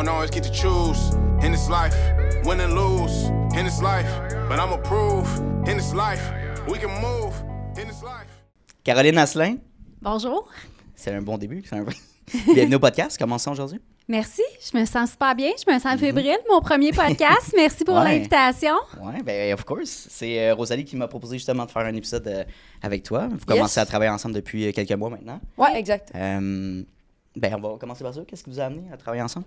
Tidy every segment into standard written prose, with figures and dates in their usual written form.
don't always get to choose in this life, win and lose in this life, but I'ma prove in this life, we can move in this life. Caroline Asselin. Bonjour. C'est un bon début. Bienvenue au podcast. Comment ça aujourd'hui? Merci. Je me sens super bien. Je me sens fébrile. Mon premier podcast. Merci pour l'invitation. Oui, bien, of course. C'est Rosalie qui m'a proposé justement de faire un épisode avec toi. Vous commencez à travailler ensemble depuis quelques mois maintenant. Oui, exact. On va commencer par ça. Qu'est-ce qui vous a amené à travailler ensemble?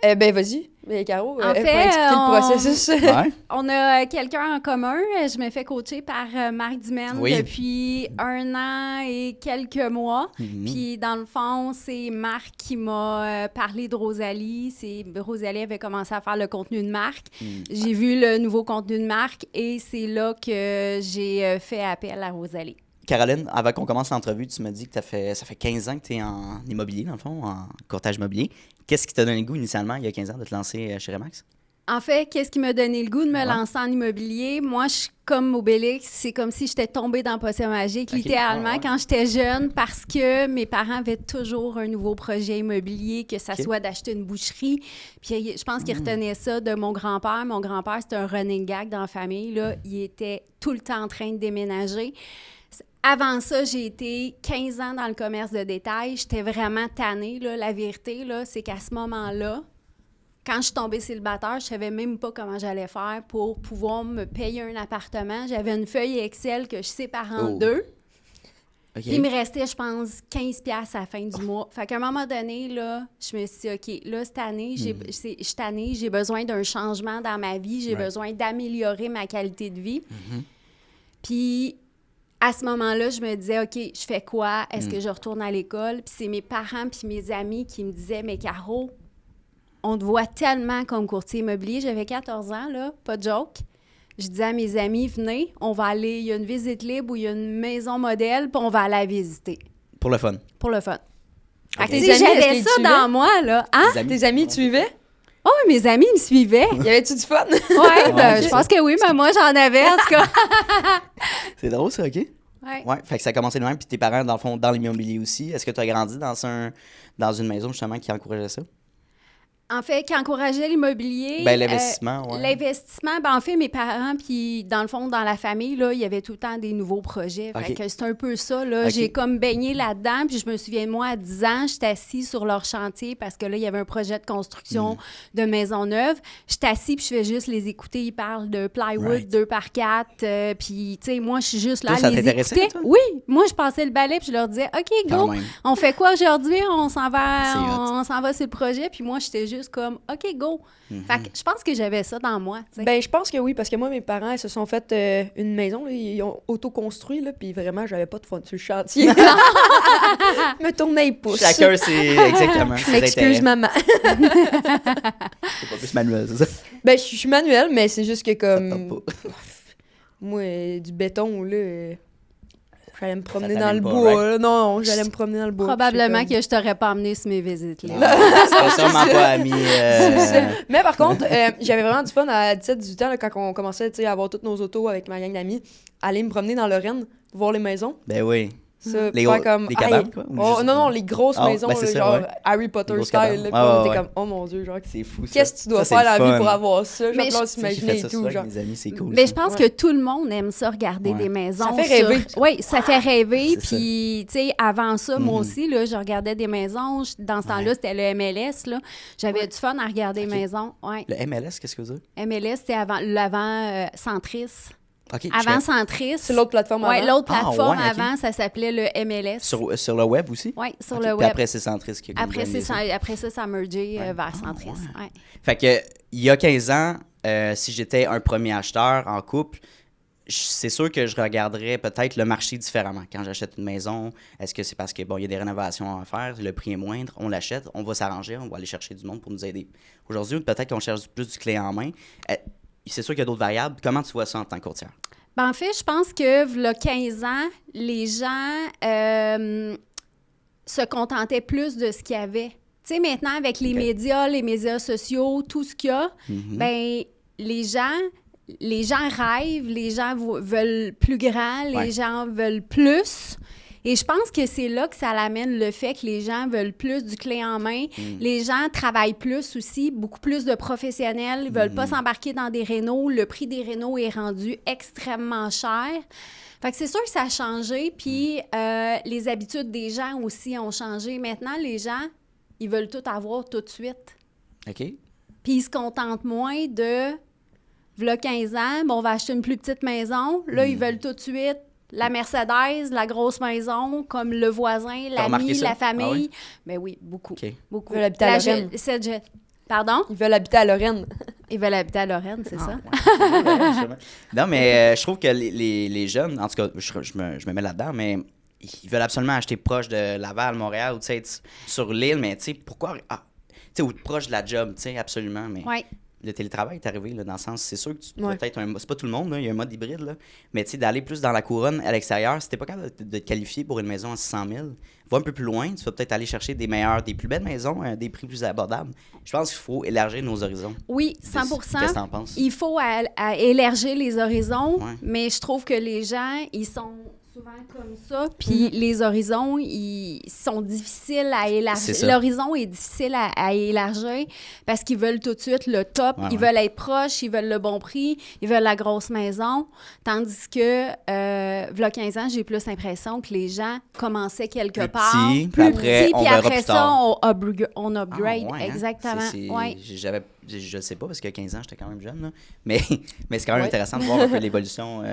Vas-y, Caro, en fait, pour expliquer le processus. Ouais. On a quelqu'un en commun. Je me fais coacher par Marc Dumaine depuis 1 an et quelques mois. Puis, dans le fond, c'est Marc qui m'a parlé de Rosalie. Rosalie avait commencé à faire le contenu de Marc. J'ai vu le nouveau contenu de Marc et c'est là que j'ai fait appel à Rosalie. Caroline, avant qu'on commence l'entrevue, tu m'as dit que ça fait 15 ans que tu es en immobilier, dans le fond, en courtage immobilier. Qu'est-ce qui t'a donné le goût initialement, il y a 15 ans, de te lancer chez Remax? En fait, qu'est-ce qui m'a donné le goût de me lancer en immobilier? Moi, je suis comme Obélix. C'est comme si j'étais tombée dans Potion magique, littéralement, quand j'étais jeune, parce que mes parents avaient toujours un nouveau projet immobilier, que ça soit d'acheter une boucherie. Puis je pense qu'ils retenaient ça de mon grand-père. Mon grand-père, c'était un running gag dans la famille, là. Il était tout le temps en train de déménager. Avant ça, j'ai été 15 ans dans le commerce de détail. J'étais vraiment tannée, là. La vérité, là, c'est qu'à ce moment-là, quand je suis tombée célibataire, je ne savais même pas comment j'allais faire pour pouvoir me payer un appartement. J'avais une feuille Excel que je sépare en deux. Okay. Il me restait, je pense, 15$ à la fin du mois. Fait qu'à un moment donné, là, je me suis dit, OK, là, cette année, je suis tannée, j'ai besoin d'un changement dans ma vie, j'ai besoin d'améliorer ma qualité de vie. Puis, à ce moment-là, je me disais, OK, je fais quoi? Est-ce que je retourne à l'école? Puis c'est mes parents puis mes amis qui me disaient, mais Caro, on te voit tellement comme courtier immobilier. J'avais 14 ans, là, pas de joke. Je disais à mes amis, venez, on va aller, il y a une visite libre ou il y a une maison modèle, puis on va aller la visiter. Pour le fun? Pour le fun. Okay. J'avais ça dans moi, là. Hein? Tes amis te suivaient? Oh, mes amis me suivaient. Y avait-tu du fun? Oui, je pense que oui, mais moi, j'en avais, en tout cas. C'est drôle, ça, OK? Oui. Ouais, fait que ça a commencé de même, puis tes parents, dans le fond, dans l'immobilier aussi. Est-ce que tu as grandi dans une maison, justement, qui encourageait ça? En fait, qui encourageait l'immobilier. L'investissement, L'investissement, en fait, mes parents, puis dans le fond, dans la famille, là, il y avait tout le temps des nouveaux projets. Fait que c'est un peu ça, là. J'ai comme baigné là-dedans, puis je me souviens, moi, à 10 ans, j'étais assise sur leur chantier parce que là, il y avait un projet de construction de maison neuve. J'étais assise, puis je fais juste les écouter. Ils parlent de plywood 2x4, puis, tu sais, moi, je suis juste là à les écouter. Toi? Oui, moi, je passais le balai, puis je leur disais, OK, go, on fait quoi aujourd'hui? On s'en va sur le projet, puis moi, j'étais juste comme, OK, go. Fait que je pense que j'avais ça dans moi, tu sais. Ben, je pense que oui, parce que moi, mes parents, ils se sont fait une maison, là, ils ont auto-construit, là, puis vraiment, j'avais pas de fun sur le chantier. Me tournais les pouces. Chacun, c'est exactement. Excuse, maman. C'est pas plus manuel, c'est ça? Ben, je suis manuel, mais c'est juste que comme... moi, du béton, là... J'allais me promener dans le bois. Là. Non, j'allais me promener dans le bois. Probablement que je t'aurais pas emmené sur mes visites. Là. C'est sûrement pas ami. Mais par contre, j'avais vraiment du fun à 17-18 ans, là, quand on commençait à avoir toutes nos autos avec ma gang d'amis, aller me promener dans Lorraine, voir les maisons. Ben oui. Ça, les cabanes, quoi? Non, les grosses maisons, là, genre Harry Potter style. Là, on était comme, oh mon Dieu, genre, c'est fou, ça. Qu'est-ce que tu dois faire dans la vie pour avoir ça? Genre, là, s'imaginer et tout. Genre. Mes amis, c'est cool. Mais je pense que tout le monde aime ça, regarder des maisons. Ça fait rêver. Oui, ça fait rêver. Puis, tu sais, avant ça, moi aussi, là, je regardais des maisons. Dans ce temps-là, c'était le MLS. Là. J'avais du fun à regarder les maisons. Ouais. Le MLS, qu'est-ce que vous dites? MLS, c'était l'avant Centris. Okay, avant Centris. C'est l'autre plateforme avant. Oui, l'autre plateforme avant, ça s'appelait le MLS. Sur le web aussi? Oui, sur le web. Puis après, c'est Centris qui a après ça a mergé vers Centris. Ouais. Fait que, il y a 15 ans, si j'étais un premier acheteur en couple, c'est sûr que je regarderais peut-être le marché différemment. Quand j'achète une maison, est-ce que c'est parce que il y a des rénovations à faire, le prix est moindre, on l'achète, on va s'arranger, on va aller chercher du monde pour nous aider. Aujourd'hui, peut-être qu'on cherche plus du clé en main. C'est sûr qu'il y a d'autres variables. Comment tu vois ça en tant que courtière? En fait, je pense que, il y a 15 ans, les gens se contentaient plus de ce qu'il y avait. Tu sais, maintenant, avec les médias sociaux, tout ce qu'il y a, les gens rêvent, les gens veulent plus grand, les gens veulent plus. Et je pense que c'est là que ça l'amène le fait que les gens veulent plus du clé en main. Les gens travaillent plus aussi, beaucoup plus de professionnels. Ils veulent pas s'embarquer dans des rénaux. Le prix des rénaux est rendu extrêmement cher. Fait que c'est sûr que ça a changé. Puis les habitudes des gens aussi ont changé. Maintenant, les gens, ils veulent tout avoir tout de suite. OK. Puis ils se contentent moins de, v'là 15 ans, bon, on va acheter une plus petite maison. Là, ils veulent tout de suite la Mercedes, la grosse maison, comme le voisin, l'ami, la famille. Ah oui? Ben oui, beaucoup. OK. Beaucoup. Ils veulent habiter à Lorraine. Pardon? Ils veulent habiter à Lorraine. Ils veulent habiter à Lorraine, c'est ça? Ouais, non, mais je trouve que les jeunes, en tout cas, je me mets là-dedans, mais ils veulent absolument acheter proche de Laval, Montréal, ou tu sais, être sur l'île, mais tu sais, pourquoi... tu sais, ou proche de la job, tu sais, absolument, mais... Oui. Le télétravail est arrivé, là, dans le sens, c'est sûr que tu Ouais. peut-être c'est pas tout le monde, là, il y a un mode hybride, là, mais tu sais, d'aller plus dans la couronne à l'extérieur, si t'es pas capable de te qualifier pour une maison à 600 000, va un peu plus loin, tu vas peut-être aller chercher des plus belles maisons, des prix plus abordables. Je pense qu'il faut élargir nos horizons. Oui, 100%. Qu'est-ce que t'en penses? Il faut élargir les horizons, Ouais. mais je trouve que les gens, ils sont souvent comme ça, puis les horizons, ils sont difficiles à C'est élargir. ça. L'horizon est difficile à élargir parce qu'ils veulent tout de suite le top, Ouais, ils veulent être proches, ils veulent le bon prix, ils veulent la grosse maison, tandis que, v'là 15 ans, j'ai plus l'impression que les gens commençaient quelque Plus part, petit, puis après, on puis verra après plus ça, tard. on upgrade, Ah, ouais, hein? exactement, ouais. Je sais pas, parce que 15 ans, j'étais quand même jeune, là. Mais c'est quand même Ouais. intéressant de voir un peu l'évolution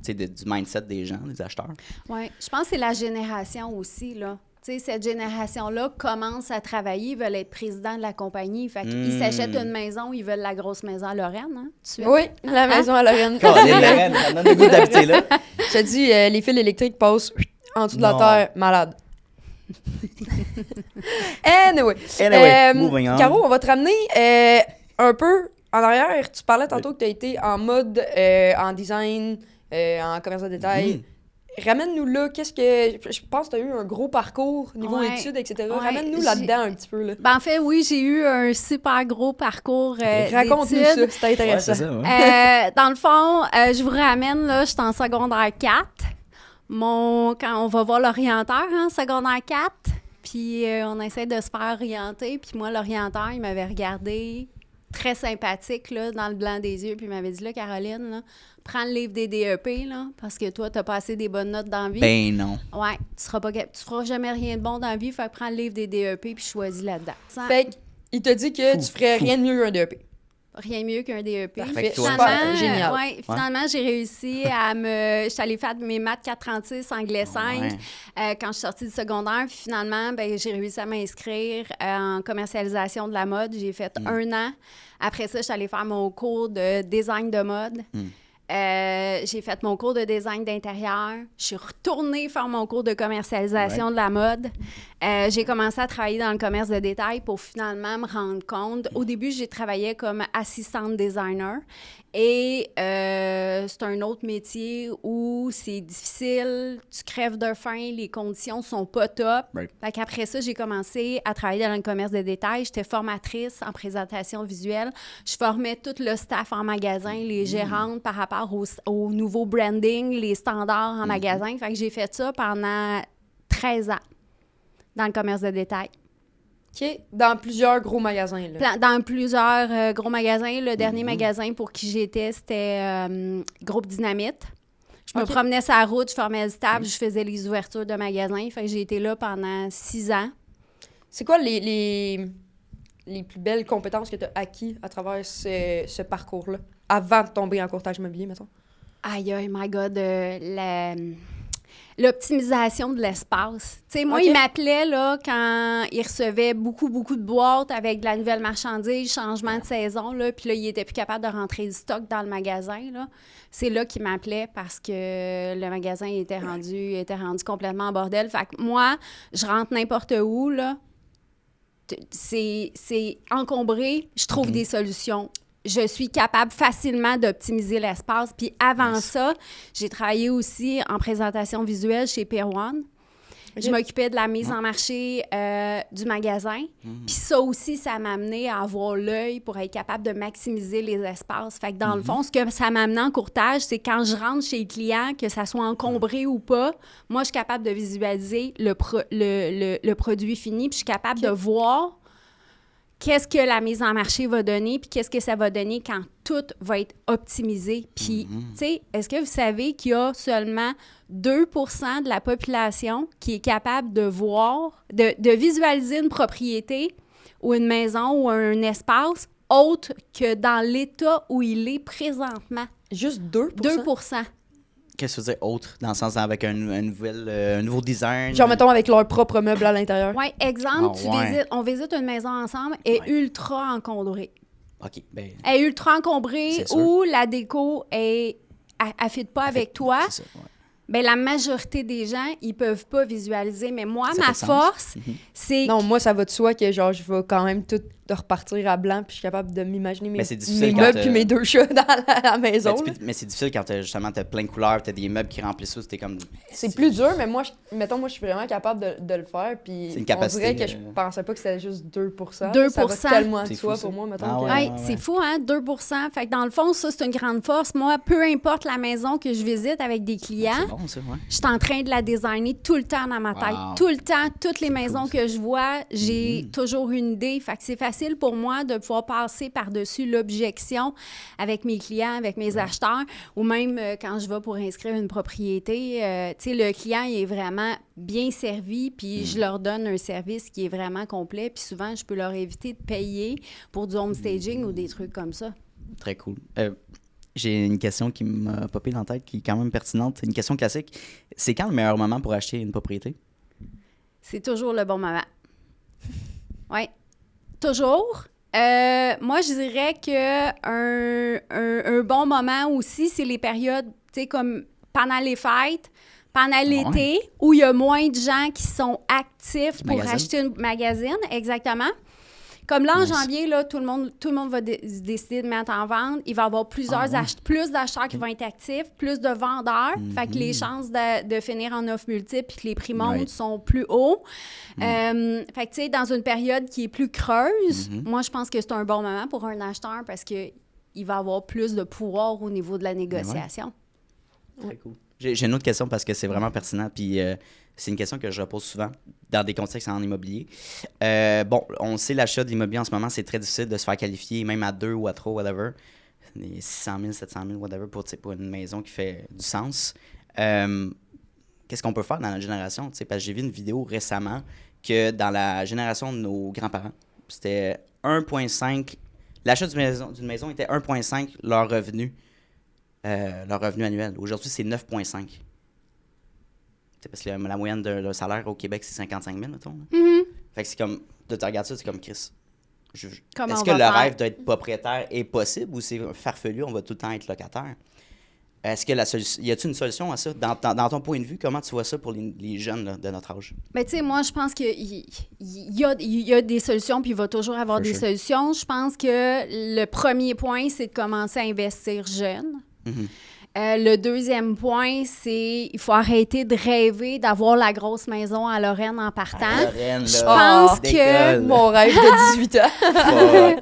tu sais, du mindset des gens, des acheteurs. Oui, je pense que c'est la génération aussi, là. Tu sais, cette génération-là commence à travailler, ils veulent être président de la compagnie. Fait qu'ils s'achètent une maison, ils veulent la grosse maison à Lorraine, hein, tout de suite. Oui, la maison à Lorraine. Colin, Lorraine, ça donne le goût d'habiter là. Je te dis, les fils électriques passent en dessous de la Non. terre, malade. Anyway, Moving on. Caro, on va te ramener un peu en arrière. Tu parlais tantôt que tu as été en mode en design, en commerce de détail. Ramène-nous là, qu'est-ce que... Je pense que tu as eu un gros parcours niveau Ouais. études, etc. Ouais, Ramène-nous là-dedans un petit peu. Là. Ben, en fait, oui, j'ai eu un super gros parcours Raconte-nous d'études. ça, c'est intéressant. Ouais, c'est ça, ouais. Dans le fond, je vous ramène, là, je suis en secondaire 4. Quand on va voir l'orienteur, hein, secondaire 4, puis on essaie de se faire orienter, puis moi, l'orienteur, il m'avait regardé très sympathique, là, dans le blanc des yeux, puis il m'avait dit, là, Caroline, là, prends le livre des DEP, là, parce que toi, t'as pas assez des bonnes notes dans la vie. Ben non. Ouais, tu feras jamais rien de bon dans la vie, fait que prends le livre des DEP, puis choisis là-dedans. Fait qu'il t'a dit que tu ferais rien de mieux qu'un DEP. Rien mieux qu'un DEP. Parfait. Finalement, Super, génial. Finalement, j'ai réussi je suis allée faire mes maths 436, anglais 5 quand je suis sortie du secondaire. Puis finalement, ben, j'ai réussi à m'inscrire en commercialisation de la mode. J'ai fait 1 an. Après ça, je suis allée faire mon cours de design de mode. J'ai fait mon cours de design d'intérieur. Je suis retournée faire mon cours de commercialisation de la mode. J'ai commencé à travailler dans le commerce de détail pour finalement me rendre compte. Au début, j'ai travaillé comme assistante designer. Et c'est un autre métier où c'est difficile, tu crèves de faim, les conditions sont pas top. Right. Fait qu'après ça, j'ai commencé à travailler dans le commerce de détail. J'étais formatrice en présentation visuelle. Je formais tout le staff en magasin, les gérantes par rapport au nouveau branding, les standards en magasin. Fait que j'ai fait ça pendant 13 ans dans le commerce de détail. OK? Dans plusieurs gros magasins. Là. Dans plusieurs gros magasins. Le dernier magasin pour qui j'étais, c'était Groupe Dynamite. Je me promenais sur la route, je formais le staff, je faisais les ouvertures de magasins. Fait que j'ai été là pendant 6 ans. C'est quoi les plus belles compétences que tu as acquises à travers ce parcours-là, avant de tomber en courtage immobilier, mettons? Aïe, my God, l'optimisation de l'espace. Tu sais, moi, il m'appelait là, quand il recevait beaucoup de boîtes avec de la nouvelle marchandise, changement de saison, là, puis là, il était plus capable de rentrer du stock dans le magasin, là. C'est là qu'il m'appelait parce que le magasin était rendu complètement en bordel. Fait que moi, je rentre n'importe où, là. C'est encombré, je trouve des solutions. Je suis capable facilement d'optimiser l'espace. Puis avant ça, j'ai travaillé aussi en présentation visuelle chez Pier One. Je m'occupais de la mise en marché du magasin. Puis ça aussi, ça m'a amené à avoir l'œil pour être capable de maximiser les espaces. Fait que dans le fond, ce que ça m'a amené en courtage, c'est quand je rentre chez le client, que ça soit encombré ou pas, moi, je suis capable de visualiser le produit fini, puis je suis capable de voir qu'est-ce que la mise en marché va donner, puis qu'est-ce que ça va donner quand tout va être optimisé. Puis, tu sais, est-ce que vous savez qu'il y a seulement 2 % de la population qui est capable de voir, de visualiser une propriété ou une maison ou un espace autre que dans l'état où il est présentement? Juste 2 2 %. Qu'est-ce que tu veux dire autre, dans le sens avec un nouveau design? Genre, mettons, avec leur propre meuble à l'intérieur. Oui, exemple, ouais. on visite une maison ensemble, elle est ultra encombrée. OK, ben... Elle est ultra encombrée C'est sûr. ou la déco est... Elle ne fit pas avec toi. C'est ça, ouais. Bien, la majorité des gens, ils peuvent pas visualiser. Mais moi, Ça ma fait sens. force, c'est... Non, moi, ça va de soi que, genre, je vais quand même tout repartir à blanc, puis je suis capable de m'imaginer Mais c'est mes difficile quand meubles puis mes 2 chats dans la maison. Mais c'est difficile quand justement t'as plein de couleurs, t'as des meubles qui remplissent tout, c'était comme... C'est plus dur, mais moi, mettons, je suis vraiment capable de le faire, puis C'est une capacité, on dirait que je pensais pas que c'était juste 2 %. 2 Ça va tellement de C'est soi fou, ça. pour moi, mettons. Ah que- ouais. Oui, c'est fou, hein? 2 % Fait que dans le fond, ça, c'est une grande force. Moi, peu importe la maison que je visite avec des clients, C'est bon, ça, ouais. je suis en train de la designer tout le temps dans ma tête. Wow. Tout le temps, toutes les maisons cool, que je vois, j'ai toujours une idée. Fait que c'est facile pour moi de pouvoir passer par-dessus l'objection avec mes clients, avec mes acheteurs, ou même quand je vais pour inscrire une propriété. Tu sais, le client, il est vraiment bien servi, puis je leur donne un service qui est vraiment complet. Puis souvent, je peux leur éviter de payer pour du home staging ou des trucs comme ça. Très cool. J'ai une question qui m'a popé dans la tête, qui est quand même pertinente. C'est une question classique. C'est quand le meilleur moment pour acheter une propriété? C'est toujours le bon moment. Oui, toujours. Moi, je dirais que un bon moment aussi, c'est les périodes, tu sais, comme pendant les fêtes, pendant l'été, où il y a moins de gens qui sont actifs pour acheter une magazine, exactement. Comme là, en janvier, là, tout le monde va décider de mettre en vente. Il va y avoir plus d'acheteurs qui vont être actifs, plus de vendeurs. Fait que les chances de finir en offre multiple et que les prix montent sont plus hauts. Fait que, tu sais, dans une période qui est plus creuse, moi, je pense que c'est un bon moment pour un acheteur parce qu'il va avoir plus de pouvoir au niveau de la négociation. Très cool. J'ai une autre question parce que c'est vraiment pertinent. Puis c'est une question que je repose souvent dans des contextes en immobilier. Bon, on sait l'achat de l'immobilier en ce moment, c'est très difficile de se faire qualifier, même à 2 ou à 3, whatever. Des 600 000, 700 000, whatever, pour une maison qui fait du sens. Qu'est-ce qu'on peut faire dans notre génération? Parce que j'ai vu une vidéo récemment que dans la génération de nos grands-parents, c'était 1,5... L'achat d'une maison était 1,5 leur revenu annuel. Aujourd'hui, c'est 9,5. C'est parce que la moyenne d'un salaire au Québec, c'est 55 000, mettons. Fait que c'est comme, de te regarder ça, c'est comme Chris. Est-ce que le rêve d'être propriétaire est possible ou c'est farfelu, on va tout le temps être locataire? Est-ce que y a-t-il une solution à ça? Dans ton point de vue, comment tu vois ça pour les jeunes là, de notre âge? Bien, tu sais, moi, je pense qu'il y a des solutions, puis il va toujours avoir des solutions. Je pense que le premier point, c'est de commencer à investir jeune. Le deuxième point, c'est il faut arrêter de rêver d'avoir la grosse maison à Lorraine en partant. Lorraine, Je pense que Mon rêve de 18 ans.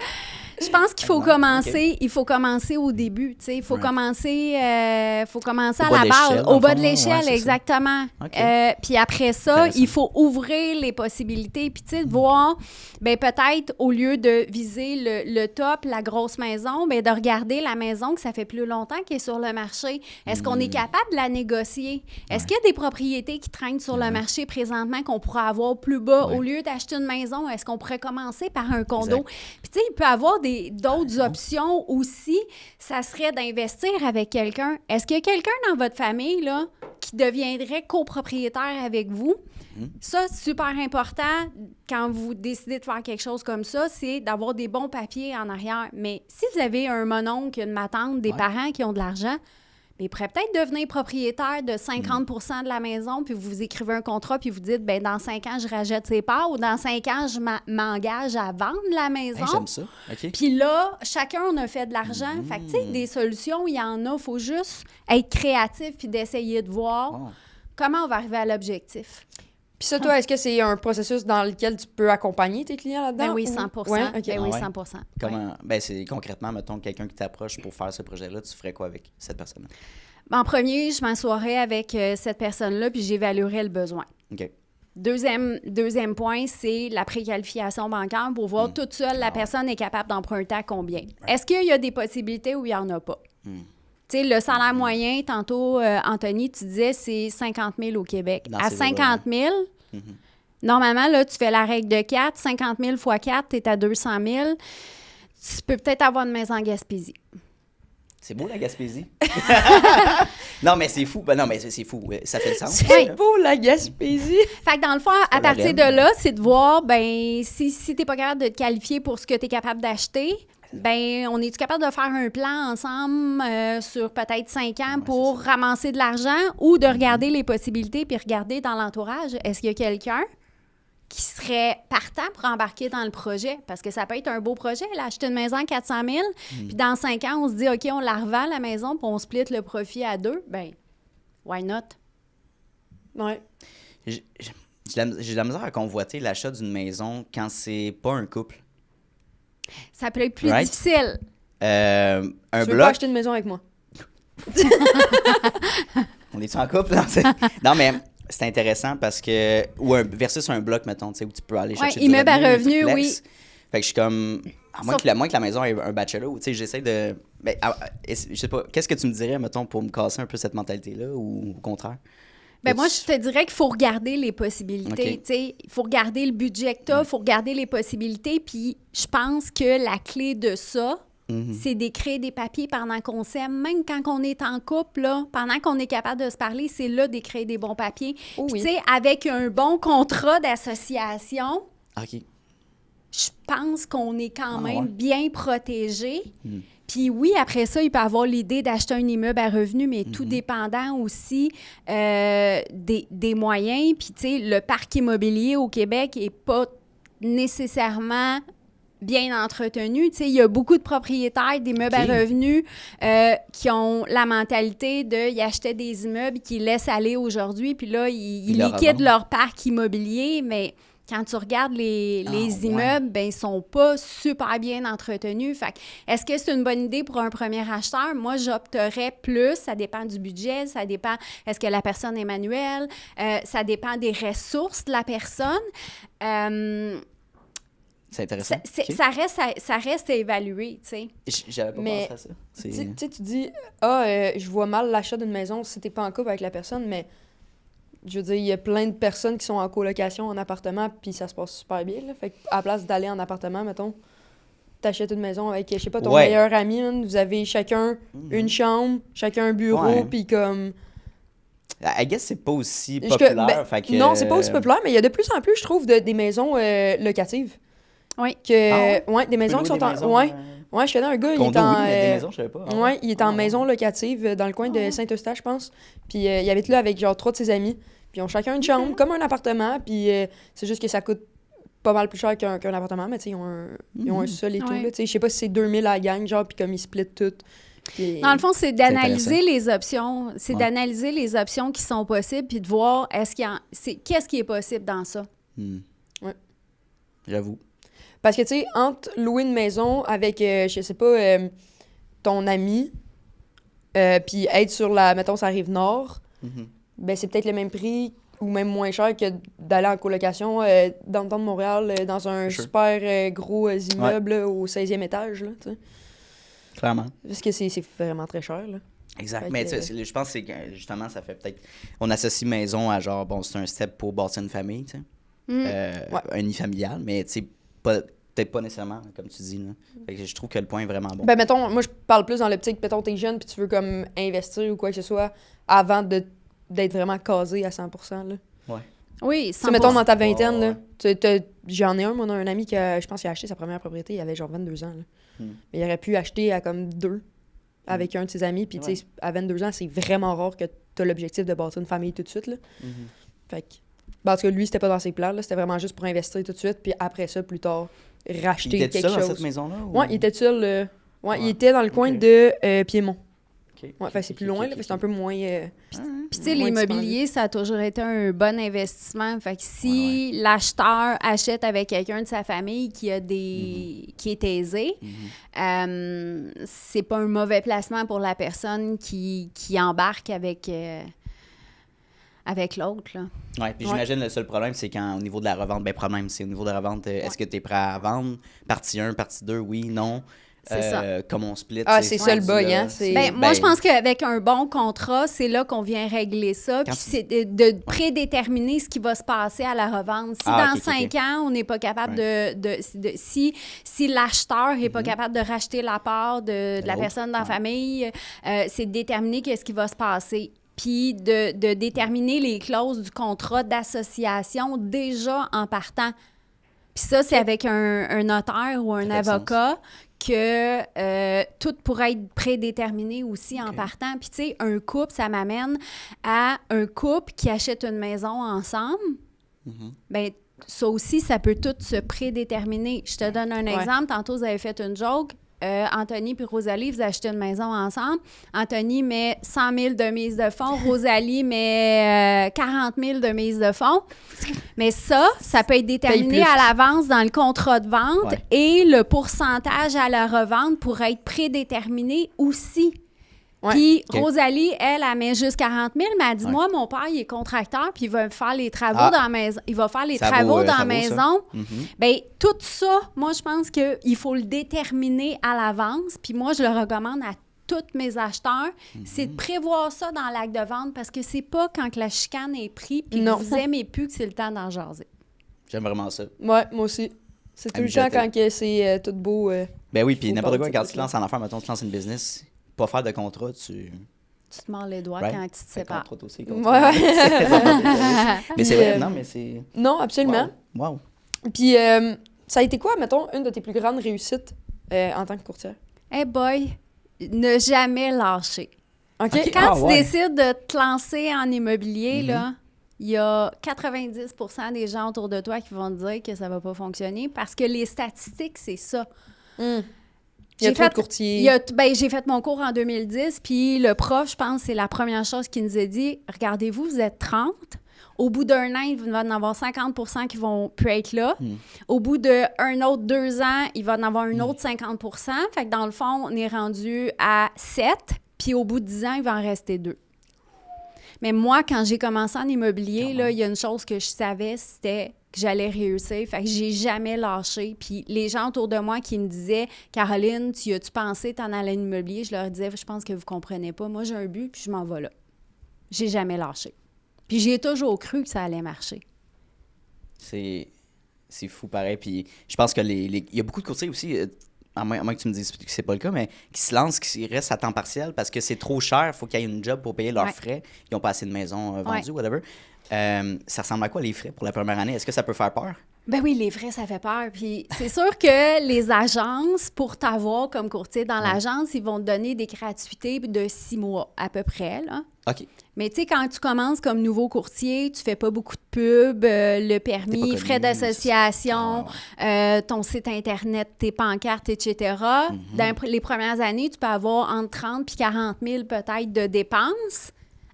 je pense qu'il faut commencer, OK. il faut commencer au début, tu sais, il faut commencer à bas la de base, l'échelle, au bas dans de le fond, l'échelle, ouais, c'est ça. exactement. OK. Puis après ça, Intéressant. il faut ouvrir les possibilités, puis tu sais, de voir, ben peut-être au lieu de viser le top, la grosse maison, ben de regarder la maison que ça fait plus longtemps qu'elle est sur le marché. Est-ce qu'on est capable de la négocier? Est-ce qu'il y a des propriétés qui traînent sur le marché présentement qu'on pourrait avoir plus bas? Ouais. Au lieu d'acheter une maison, est-ce qu'on pourrait commencer par un condo? Exact. Puis tu sais, il peut y avoir d'autres options aussi. Ça serait d'investir avec quelqu'un. Est-ce qu'il y a quelqu'un dans votre famille là, qui deviendrait copropriétaire avec vous? Ça, c'est super important quand vous décidez de faire quelque chose comme ça, c'est d'avoir des bons papiers en arrière. Mais si vous avez un mononcle, une matante, des parents qui ont de l'argent, mais ils pourraient peut-être devenir propriétaire de 50 % de la maison, puis vous écrivez un contrat, puis vous dites, ben dans 5 ans, je rachète ses parts, ou dans 5 ans, je m'engage à vendre la maison. Hey, j'aime ça. OK. Puis là, chacun, on a fait de l'argent. Fait que, tu sais, des solutions, il y en a. Il faut juste être créatif puis d'essayer de voir comment on va arriver à l'objectif. Puis Puis ça, toi, est-ce que c'est un processus dans lequel tu peux accompagner tes clients là-dedans? Ben oui, ou- 100%. Ouais, ok. Ben oui, Ah ouais. 100%. Comment, ben c'est concrètement, mettons, quelqu'un qui t'approche pour faire ce projet-là, tu ferais quoi avec cette personne-là? Ben, en premier, je m'assoirais avec cette personne-là, puis j'évaluerais le besoin. OK. Deuxième point, c'est la préqualification bancaire pour voir toute seule la personne est capable d'emprunter à combien. Est-ce qu'il y a des possibilités ou il n'y en a pas? Tu sais, le salaire moyen, tantôt, Anthony, tu disais, c'est 50 000 au Québec. Dans À ces 50 000, normalement, là, tu fais la règle de 4, 50 000 x 4, tu es à 200 000. Tu peux peut-être avoir une maison en Gaspésie. C'est beau, la Gaspésie? Non, mais c'est fou. Ben non, mais c'est fou. Ça fait le sens. C'est beau, la Gaspésie! Fait que dans le fond, à la partir reine. de là, c'est de voir, ben, si t'es pas capable de te qualifier pour ce que tu es capable d'acheter, ben, on est-tu capable de faire un plan ensemble sur peut-être 5 ans pour ramasser de l'argent ou de regarder les possibilités puis regarder dans l'entourage, est-ce qu'il y a quelqu'un qui serait partant pour embarquer dans le projet? Parce que ça peut être un beau projet, là, acheter une maison à 400 000, puis dans 5 ans, on se dit, OK, on la revend, la maison, puis on split le profit à 2. Ben, why not? Ouais. J'ai de la misère à convoiter l'achat d'une maison quand c'est pas un couple. Ça peut être plus Right? difficile. Un Tu veux pas bloc. acheter une maison avec moi? On est-tu en couple? Non, non, mais c'est intéressant parce que. Versus un bloc, mettons, tu sais, où tu peux aller chercher du immeuble à revenu, revenu, triplex. oui. Fait que je suis comme. À moins, Sauf- que la maison ait un bachelor, tu sais, j'essaie de. Ben, je sais pas, qu'est-ce que tu me dirais, mettons, pour me casser un peu cette mentalité-là ou au contraire? Ben moi, je te dirais qu'il faut regarder les possibilités. OK. Tu sais, il faut regarder le budget que tu as, il faut regarder les possibilités. Puis je pense que la clé de ça, c'est d'écrire des papiers pendant qu'on s'aime. Même quand on est en couple, là, pendant qu'on est capable de se parler, c'est là d'écrire des bons papiers. Oh Puis oui. tu sais, avec un bon contrat d'association, OK. je pense qu'on est quand Ah, même ouais. bien protégé. Puis oui, après ça, il peut avoir l'idée d'acheter un immeuble à revenu, mais tout dépendant aussi des moyens. Puis, tu sais, le parc immobilier au Québec n'est pas nécessairement bien entretenu. Tu sais, il y a beaucoup de propriétaires d'immeubles OK. à revenus qui ont la mentalité de y acheter des immeubles qu'ils laissent aller aujourd'hui, puis là, ils le liquident revendent. leur parc immobilier, mais quand tu regardes les ouais. immeubles, ben ils sont pas super bien entretenus. Fait que, est-ce que c'est une bonne idée pour un premier acheteur? Moi, j'opterais plus. Ça dépend du budget, ça dépend, est-ce que la personne est manuelle? Ça dépend des ressources de la personne. C'est intéressant. OK. Ça reste à évaluer, tu sais. J'avais pas Mais- pensé à ça. Tu sais, tu dis, je vois mal l'achat d'une maison si t'es pas en couple avec la personne, mais je veux dire, il y a plein de personnes qui sont en colocation, en appartement, puis ça se passe super bien, là. Fait qu'à la place d'aller en appartement, mettons, t'achètes une maison avec, je sais pas, ton Ouais. meilleur ami, man, vous avez chacun une chambre, chacun un bureau, Ouais. puis comme... I guess c'est pas aussi Je- populaire. ben, fait que, Non, c'est pas aussi populaire, mais il y a de plus en plus, je trouve, des maisons locatives. Oui. Ah Ouais, des maisons qui sont en... Ouais, je connais un gars, il est Condo, en... oui, mais des maisons, je savais pas. Ah Ouais, il est en Ah ouais. maison locative dans le coin de Saint-Eustache, je pense. Puis il habite là avec genre 3 de ses amis. Puis ils ont chacun une chambre, comme un appartement. Puis c'est juste que ça coûte pas mal plus cher qu'un appartement, mais tu sais, ils ont un sol et tout. Ouais. Là, tu sais, je sais pas si c'est 2000 à la gang, genre, puis comme ils splitent tout. Puis- Dans le fond, c'est d'analyser intéressant. les options. C'est Ouais. d'analyser les options qui sont possibles, puis de voir qu'est-ce qui est possible dans ça. Ouais. J'avoue. Parce que, tu sais, entre louer une maison avec, je sais pas, ton ami, puis être sur mettons, ça rive nord, ben c'est peut-être le même prix ou même moins cher que d'aller en colocation dans le temps de Montréal, dans un Sure. super gros immeuble là, au 16e étage, là, tu sais. Clairement. Parce que c'est vraiment très cher, là. Exact. Fait Mais que- tu sais, je pense que justement, ça fait peut-être. On associe maison à genre, bon, c'est un step pour bâtir une famille, tu sais. Ouais. Un nid familial, mais tu sais, peut-être pas nécessairement, comme tu dis. Là. Fait que je trouve que le point est vraiment bon. Ben, mettons, moi, je parle plus dans l'optique, mettons, t'es jeune, puis tu veux comme investir ou quoi que ce soit avant d'être vraiment casé à 100%, là. Oui, Tu sais, 100%. mettons, dans ta vingtaine, Ouais. là, j'en ai un, moi, un ami qui a, je pense qu'il a acheté sa première propriété, il avait genre 22 ans, là. Mais il aurait pu acheter à comme 2 avec un de ses amis, puis tu sais, à 22 ans, c'est vraiment rare que t'as l'objectif de bâtir une famille tout de suite, là. Fait que, parce que lui, c'était pas dans ses plans, là, c'était vraiment juste pour investir tout de suite, puis après ça, plus tard, racheter Il était quelque seul dans chose. cette maison-là? ou- Ouais, il était seul, il Ouais. était dans le coin Ok. de Piémont. Ouais, fait que c'est plus loin, là, fait que c'est un peu moins... Puis tu sais, moins l'immobilier, ça a toujours été un bon investissement. Fait que si l'acheteur achète avec quelqu'un de sa famille qui a qui est aisé, c'est pas un mauvais placement pour la personne qui embarque avec l'autre, là. Oui, puis j'imagine le seul problème, c'est quand au niveau de la revente, c'est au niveau de la revente, est-ce que tu es prêt à vendre? Partie 1, partie 2, oui, non. C'est ça. Comme on split. C'est ça le bug, hein? Moi, je pense qu'avec un bon contrat, c'est là qu'on vient régler ça. Puis c'est de prédéterminer ce qui va se passer à la revente. Si dans 5 ans, on n'est pas capable si l'acheteur n'est pas capable de racheter la part de la personne dans la famille, c'est de déterminer qu'est-ce qui va se passer. Puis de déterminer les clauses du contrat d'association déjà en partant. Puis ça, c'est avec un notaire ou un avocat que tout pourrait être prédéterminé aussi en partant. Puis tu sais, un couple, ça m'amène à un couple qui achète une maison ensemble. Bien, ça aussi, ça peut tout se prédéterminer. Je te donne un exemple. Tantôt, vous avez fait une joke. Anthony puis Rosalie, vous achetez une maison ensemble. Anthony met 100 000 de mise de fonds. Rosalie met 40 000 de mise de fonds. Mais ça peut être déterminé à l'avance dans le contrat de vente et le pourcentage à la revente pourrait être prédéterminé aussi. Puis Rosalie, elle met juste 40 000, mais elle dit, moi, mon père, il est contracteur, puis il va faire les travaux dans la maison. Il va faire les travaux dans la maison. Bien, tout ça, moi, je pense qu'il faut le déterminer à l'avance. Puis moi, je le recommande à tous mes acheteurs, c'est de prévoir ça dans l'acte de vente parce que c'est pas quand que la chicane est prise puis que vous aimez plus que c'est le temps d'en jaser. J'aime vraiment ça. Ouais, moi aussi. C'est tout le temps quand que c'est tout beau. Ben oui, puis n'importe quoi, quand tu te lances en affaires, mettons, tu te lances une business, pas faire de contrat, tu te mords les doigts quand tu te sépares. Mais c'est vrai, non, mais c'est... Non, absolument. Wow. Puis, ça a été quoi, mettons, une de tes plus grandes réussites en tant que courtière? Hey boy, ne jamais lâcher. OK. Quand tu décides de te lancer en immobilier, là, il y a 90% des gens autour de toi qui vont te dire que ça va pas fonctionner parce que les statistiques, c'est ça. Il y a trop de courtiers. J'ai fait mon cours en 2010, puis le prof, je pense, c'est la première chose qu'il nous a dit. Regardez-vous, vous êtes 30. Au bout d'un an, il va en avoir 50% qui vont plus être là. Au bout d'un autre 2 ans, il va en avoir un autre 50%. Fait que dans le fond, on est rendu à 7. Puis au bout de 10 ans, il va en rester 2. Mais moi, quand j'ai commencé en immobilier, là, il y a une chose que je savais, c'était que j'allais réussir. Fait que j'ai jamais lâché. Puis les gens autour de moi qui me disaient « Caroline, tu as-tu pensé t'en aller en immobilier? » Je leur disais « Je pense que vous comprenez pas. Moi, j'ai un but, puis je m'en vais là. » J'ai jamais lâché. Puis j'ai toujours cru que ça allait marcher. C'est fou, pareil. Puis je pense que il y a beaucoup de courtiers aussi, à moins que tu me dises que c'est pas le cas, mais qui se lancent, qui restent à temps partiel parce que c'est trop cher, il faut qu'ils aient une job pour payer leurs frais. Ils n'ont pas assez de maisons vendues, whatever. Ça ressemble à quoi les frais pour la première année? Est-ce que ça peut faire peur? Ben oui, les frais, ça fait peur. Puis c'est sûr que les agences, pour t'avoir comme courtier dans l'agence, ils vont te donner des gratuités de 6 mois à peu près, là. OK. Mais tu sais, quand tu commences comme nouveau courtier, tu fais pas beaucoup de pub, le permis, frais d'association, ton site Internet, tes pancartes, etc. Dans les premières années, tu peux avoir entre 30 et 40 000 peut-être de dépenses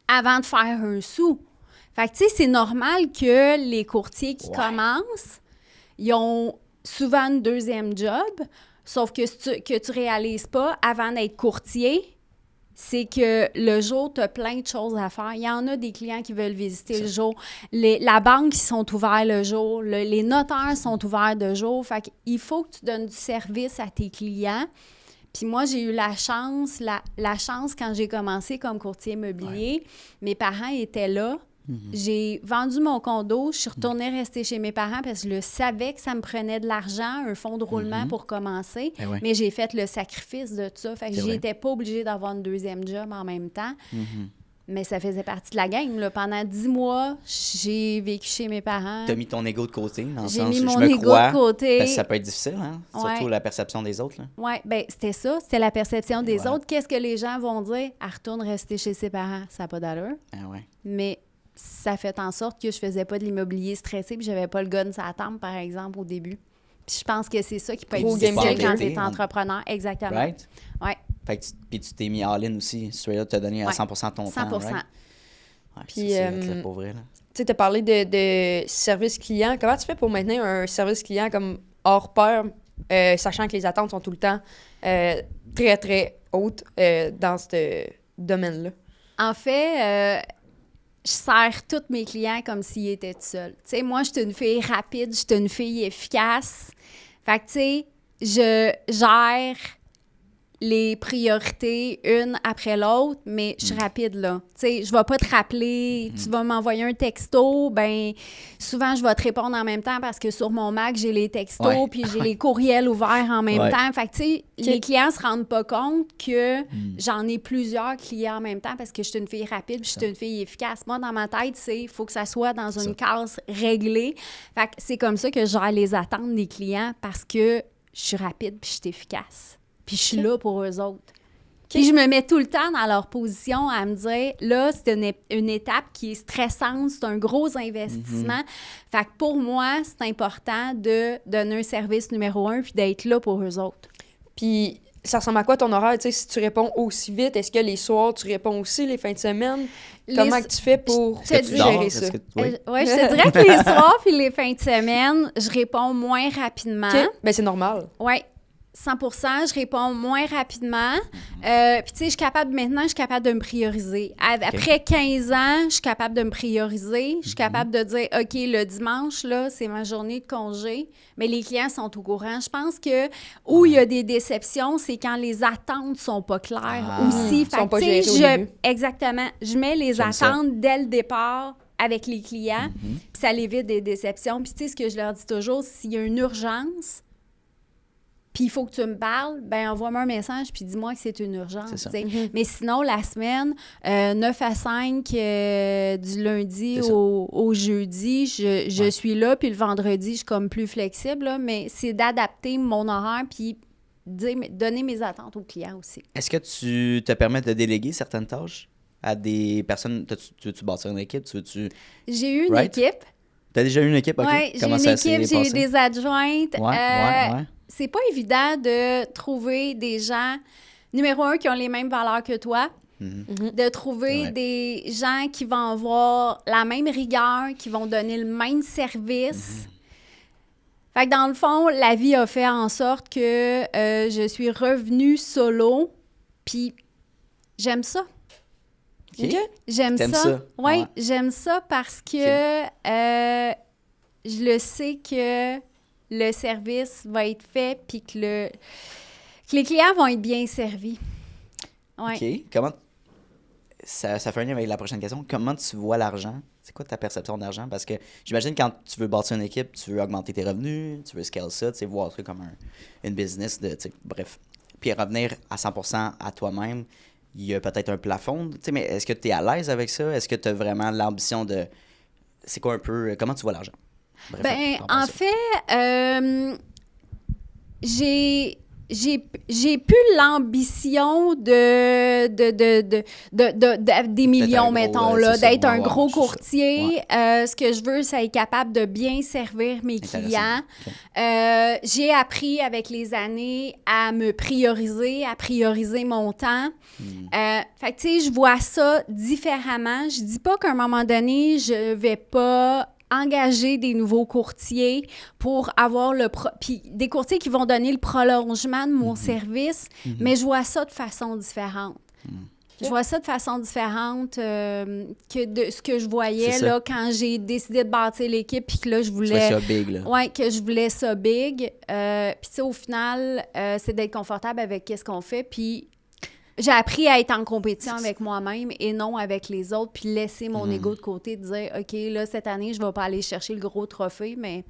avant de faire un sou. Fait que tu sais, c'est normal que les courtiers qui commencent, ils ont souvent une deuxième job, sauf que tu réalises pas avant d'être courtier, c'est que le jour, tu as plein de choses à faire. Il y en a des clients qui veulent visiter le jour. La banque, ils sont ouverts le jour. Les notaires sont ouverts de jour. Fait qu'il faut que tu donnes du service à tes clients. Puis moi, j'ai eu la chance quand j'ai commencé comme courtier immobilier. Mes parents étaient là. J'ai vendu mon condo, je suis retournée rester chez mes parents parce que je savais que ça me prenait de l'argent, un fonds de roulement pour commencer, mais j'ai fait le sacrifice de tout ça. Fait que j'étais pas obligée d'avoir une deuxième job en même temps. Mais ça faisait partie de la game. Là. Pendant 10 mois, j'ai vécu chez mes parents. Tu as mis ton ego de côté, dans le j'ai sens mis où mon je me ego crois, de côté. parce que ça peut être difficile, hein? Surtout la perception des autres. Oui, bien, c'était ça. C'était la perception des autres. Qu'est-ce que les gens vont dire? Elle retourne rester chez ses parents. Ça n'a pas d'allure. Mais ça fait en sorte que je faisais pas de l'immobilier stressé puis j'avais pas le gun sur la tempe, par exemple, au début. Puis je pense que c'est ça qui peut être difficile quand tu es entrepreneur. Exactement. Right? Ouais. Fait que puis tu t'es mis all-in aussi. Straight up, t'as donné à Ouais. 100% ton 100%. temps, right? Ouais, Puis, ça, c'est hot, là, pour vrai, là. Tu sais, tu as parlé de service client. Comment tu fais pour maintenir un service client comme hors pair, sachant que les attentes sont tout le temps très, très hautes dans ce domaine-là? En fait, je sers tous mes clients comme s'ils étaient seuls. Tu sais, moi, je suis une fille rapide, je suis une fille efficace. Fait que, tu sais, je gère les priorités une après l'autre, mais je suis rapide, là. Tu sais, je vais pas te rappeler, tu vas m'envoyer un texto, ben souvent, je vais te répondre en même temps parce que sur mon Mac, j'ai les textos, Ouais. puis j'ai les courriels ouverts en même Ouais. temps. Fait que, tu sais, les clients se rendent pas compte que j'en ai plusieurs clients en même temps parce que je suis une fille rapide, puis je suis une fille efficace. Moi, dans ma tête, il faut que ça soit dans une case réglée. Fait que c'est comme ça que je gère les attentes des clients parce que je suis rapide, puis je suis efficace. Puis je suis là pour eux autres. Puis je me mets tout le temps dans leur position à me dire, là, c'est une étape qui est stressante, c'est un gros investissement. Fait que pour moi, c'est important de donner un service numéro 1 puis d'être là pour eux autres. Puis, ça ressemble à quoi ton horaire? Tu sais, si tu réponds aussi vite, est-ce que les soirs, tu réponds aussi, les fins de semaine? Comment que tu fais pour Est-ce que tu gérer dors? ça? Oui. Ouais, je te dirais que les soirs puis les fins de semaine, je réponds moins rapidement. OK. Ben, c'est normal. Oui, 100%, je réponds moins rapidement. Puis, tu sais, je suis capable de me prioriser. Après 15 ans, je suis capable de me prioriser. Je suis capable de dire, OK, le dimanche, là, c'est ma journée de congé. Mais les clients sont au courant. Je pense que où il y a des déceptions, c'est quand les attentes sont pas claires aussi. Fait Sont que, pas tu sais, gérées au début. exactement. Je mets les J'aime ça. attentes dès le départ avec les clients, puis ça l'évite des déceptions. Puis, tu sais, ce que je leur dis toujours, s'il y a une urgence, puis il faut que tu me parles, ben envoie-moi un message puis dis-moi que c'est une urgence. C'est ça. Tu sais. Mais sinon, la semaine, 9 à 5, du lundi C'est ça. au jeudi, je suis là. Puis le vendredi, je suis comme plus flexible. Là, mais c'est d'adapter mon horaire puis donner mes attentes aux clients aussi. Est-ce que tu te permets de déléguer certaines tâches à des personnes? Tu veux-tu bâtir une équipe? J'ai eu une Right? équipe. T'as déjà eu une équipe? OK. Oui, j'ai Comment une ça s'est équipe, j'ai eu passé? des adjointes. Ouais. C'est pas évident de trouver des gens, numéro 1, qui ont les mêmes valeurs que toi, de trouver Ouais. des gens qui vont avoir la même rigueur, qui vont donner le même service. Fait que dans le fond, la vie a fait en sorte que je suis revenue solo, puis j'aime ça. OK. J'aime T'aimes ça. ça? Oui, Ouais. j'aime ça parce que je le sais que le service va être fait puis que les clients vont être bien servis. Ouais. OK. Comment... Ça fait un lien avec la prochaine question. Comment tu vois l'argent? C'est quoi ta perception d'argent? Parce que j'imagine quand tu veux bâtir une équipe, tu veux augmenter tes revenus, tu veux scale ça, tu sais, voir ça comme une business de, tu sais, bref. Puis revenir à 100% à toi-même, il y a peut-être un plafond, tu sais, mais est-ce que tu es à l'aise avec ça? Est-ce que tu as vraiment l'ambition de... C'est quoi un peu... Comment tu vois l'argent? Bref, Ben, t'en penses en ça. fait, j'ai plus l'ambition des millions, gros, mettons, c'est là, ça, d'être un ouais, gros c'est ça. courtier. Ce que je veux, c'est être capable de bien servir mes Intéressant. clients. OK. J'ai appris avec les années à me prioriser, à prioriser mon temps. Fait que, tu sais, je vois ça différemment. Je dis pas qu'à un moment donné, je vais pas engager des nouveaux courtiers pour avoir puis des courtiers qui vont donner le prolongement de mon service, mais je vois ça de façon différente. Je vois ça de façon différente que de ce que je voyais C'est ça. là, quand j'ai décidé de bâtir l'équipe puis que là, je Tu vois voulais... ça big, là. Oui, que je voulais ça big. Puis, tu sais, au final, c'est d'être confortable avec ce qu'on fait. Puis, j'ai appris à être en compétition avec moi-même et non avec les autres, puis laisser mon ego de côté, de dire, OK, là, cette année, je ne vais pas aller chercher le gros trophée, mais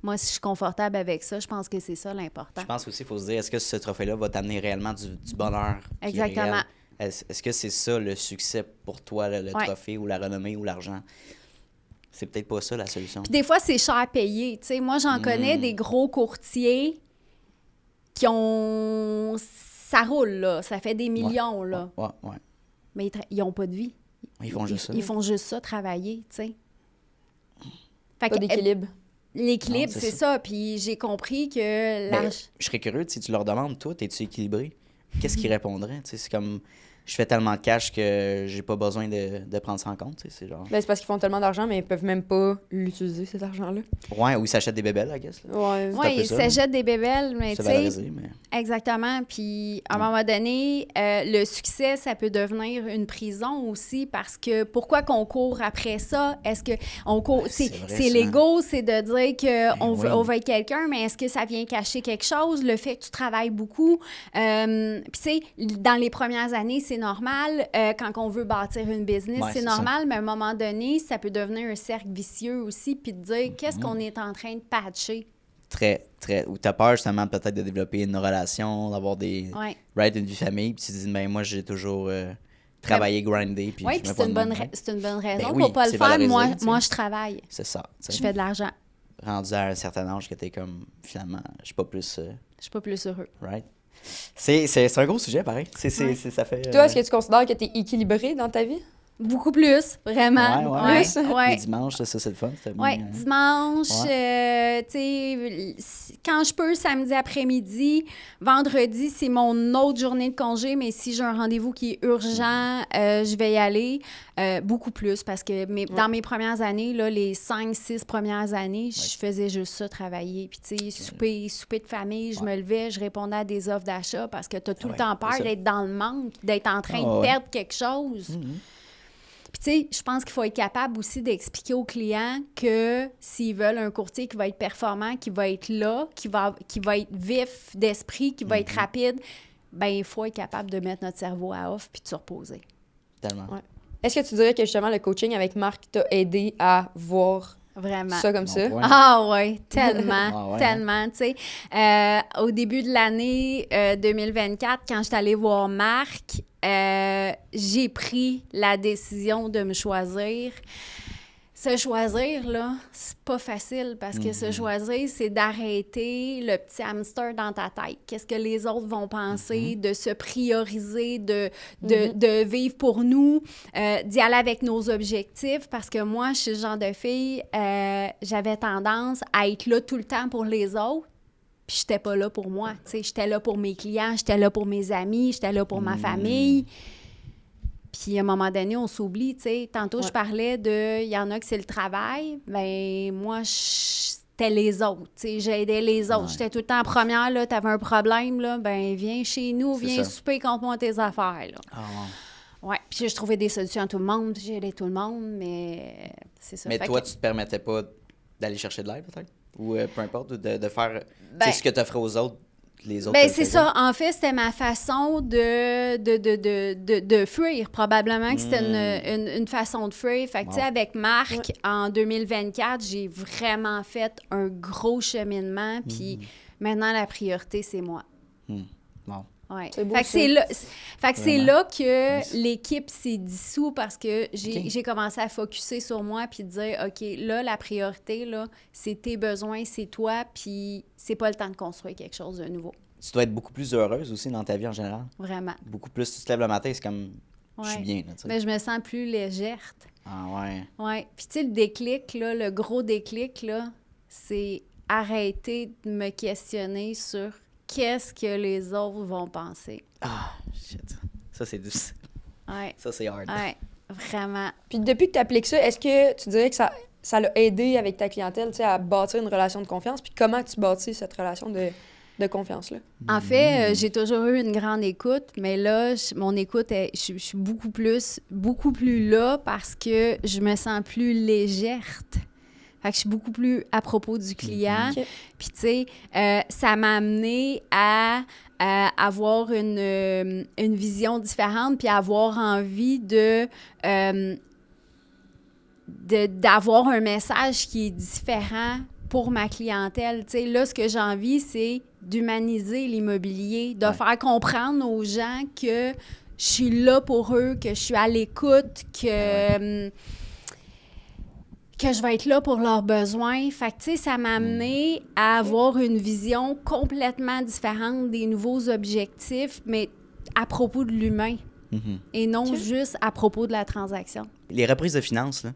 moi, si je suis confortable avec ça, je pense que c'est ça l'important. Je pense aussi qu'il faut se dire, est-ce que ce trophée-là va t'amener réellement du bonheur? qui est Exactement. réel? Est-ce que c'est ça le succès pour toi, le Ouais. trophée ou la renommée ou l'argent? C'est peut-être pas ça la solution. Puis des fois, c'est cher payé. Tu sais, moi, j'en connais des gros courtiers qui ont... Ça roule, là. Ça fait des millions, là. Ouais. Mais ils n'ont pas de vie. Ils font juste ça. Ils font juste ça, travailler, tu sais. Fait Pas que, d'équilibre. l'équilibre, Non, c'est c'est ça. Puis j'ai compris que Mais je serais curieux, si tu leur demandes, toi, es-tu équilibré? qu'est-ce qu'ils répondraient? Tu sais, c'est comme, je fais tellement de cash que j'ai pas besoin de prendre ça en compte. Tu sais, c'est genre... Ben, c'est parce qu'ils font tellement d'argent, mais ils peuvent même pas l'utiliser, cet argent-là. Ouais, ou ils s'achètent des bébelles, I guess. Là. Ouais. un Oui, peu ils ça, s'achètent des bébelles, mais C'est tu sais, valorisé, mais... exactement. Puis, à un moment donné, le succès, ça peut devenir une prison aussi parce que pourquoi qu'on court après ça? Est-ce que on court... c'est vrai, C'est ça. l'ego, c'est de dire qu'on oui. on veut être quelqu'un, mais est-ce que ça vient cacher quelque chose? Le fait que tu travailles beaucoup. Puis, tu sais, dans les premières années, c'est normal. Quand on veut bâtir une business, Ouais, c'est c'est normal, mais à un moment donné, ça peut devenir un cercle vicieux aussi, puis de dire qu'est-ce qu'on est en train de patcher. Très, très... Ou t'as peur, justement, peut-être de développer une relation, d'avoir des... Ouais. Right, une vie famille, puis tu te dis, ben moi, j'ai toujours travaillé, grindé, puis Oui, je puis mets c'est pas une, de bonne nom, right? c'est une bonne raison Ben pour oui, pas le c'est faire. valorisé, Moi, tu sais. moi, je travaille. C'est ça. tu sais. Je fais de l'argent. Rendu à un certain âge que t'es comme, finalement, je suis pas plus... Je suis pas plus heureux. right? C'est un gros sujet, pareil. Ouais. Ça fait... Toi, est-ce que tu considères que tu es équilibré dans ta vie? Beaucoup plus, vraiment. Ouais. Ouais. Les dimanches, ça, c'est le fun. c'était Oui, bien, hein? dimanche, tu sais, quand je peux, samedi après-midi. Vendredi, c'est mon autre journée de congé, mais si j'ai un rendez-vous qui est urgent, je vais y aller. Beaucoup plus, parce que dans mes premières années, là, les 5-6 premières années, je faisais juste ça, travailler. Puis, tu sais, souper de famille, je me levais, je répondais à des offres d'achat parce que tu as tout le temps peur c'est ça. d'être dans le manque, d'être en train de ouais. perdre quelque chose. Puis, tu sais, je pense qu'il faut être capable aussi d'expliquer aux clients que s'ils veulent un courtier qui va être performant, qui va être là, qui va être vif d'esprit, qui va être rapide, ben il faut être capable de mettre notre cerveau à off puis de se reposer. Tellement. Ouais. Est-ce que tu dirais que justement le coaching avec Marc t'a aidé à voir Vraiment. ça comme Bon ça? point. Ah ouais, tellement, Ah ouais, tellement, tu sais. Au début de l'année 2024, quand je suis allée voir Marc, j'ai pris la décision de me choisir. Se choisir, là, c'est pas facile parce que se choisir, c'est d'arrêter le petit hamster dans ta tête. Qu'est-ce que les autres vont penser, de se prioriser, de vivre pour nous, d'y aller avec nos objectifs. Parce que moi, je suis le genre de fille, j'avais tendance à être là tout le temps pour les autres. Puis j'étais pas là pour moi, tu sais. J'étais là pour mes clients, j'étais là pour mes amis, j'étais là pour ma famille. Puis à un moment donné, on s'oublie, tu sais. Tantôt, je parlais de... Il y en a que c'est le travail. Bien, moi, c'était les autres, tu sais. J'aidais les autres. J'étais tout le temps en première, là. T'avais un problème, là. Ben viens chez nous, C'est viens ça. souper, compte-moi tes affaires, là. Ah, ouais. Ouais. Puis je trouvais des solutions à tout le monde. J'aidais tout le monde, mais c'est ça. Mais Fait toi, que- tu te permettais pas d'aller chercher de l'aide, peut-être? Ou peu importe, ou de faire Ben- tu sais, ce que tu offrais aux autres, les autres. Ben, te le c'est faisaient? ça. En fait, c'était ma façon de fuir. Probablement que c'était une façon de fuir. Fait que, tu sais, avec Marc, en 2024, j'ai vraiment fait un gros cheminement. Puis maintenant, la priorité, c'est moi. Bon. Ouais. C'est beau, Fait que ça. c'est là, fait que c'est Vraiment. là que Nice. l'équipe s'est dissous parce que Ok. j'ai commencé à focusser sur moi puis de dire, OK, là, la priorité, là, c'est tes besoins, c'est toi, puis c'est pas le temps de construire quelque chose de nouveau. Tu dois être beaucoup plus heureuse aussi dans ta vie en général. Vraiment. Beaucoup plus. Tu te lèves le matin, c'est comme, je suis Ouais. bien, là, tu sais. Mais je me sens plus légère. Ah ouais. Ouais. Puis tu sais, le déclic, là, le gros déclic, là, c'est arrêter de me questionner sur qu'est-ce que les autres vont penser. Ah, shit. Ça, c'est difficile. Ouais. Ça, c'est hard. Ouais. Vraiment. Puis depuis que tu appliques ça, est-ce que tu dirais que ça l'a aidé avec ta clientèle, tu sais, à bâtir une relation de confiance? Puis comment tu bâtis cette relation de confiance-là? En fait, j'ai toujours eu une grande écoute, mais là, mon écoute, je suis beaucoup plus là parce que je me sens plus légère. Fait que je suis beaucoup plus à propos du client. Ok. Puis, tu sais, ça m'a amené à avoir une vision différente puis avoir envie d'avoir un message qui est différent pour ma clientèle. Tu sais, là, ce que j'ai envie, c'est d'humaniser l'immobilier, de faire comprendre aux gens que je suis là pour eux, que je suis à l'écoute, que je vais être là pour leurs besoins. Fait que, tu sais, ça m'a amené à avoir une vision complètement différente des nouveaux objectifs, mais à propos de l'humain Mhm. et non juste à propos de la transaction. Les reprises de finances, là,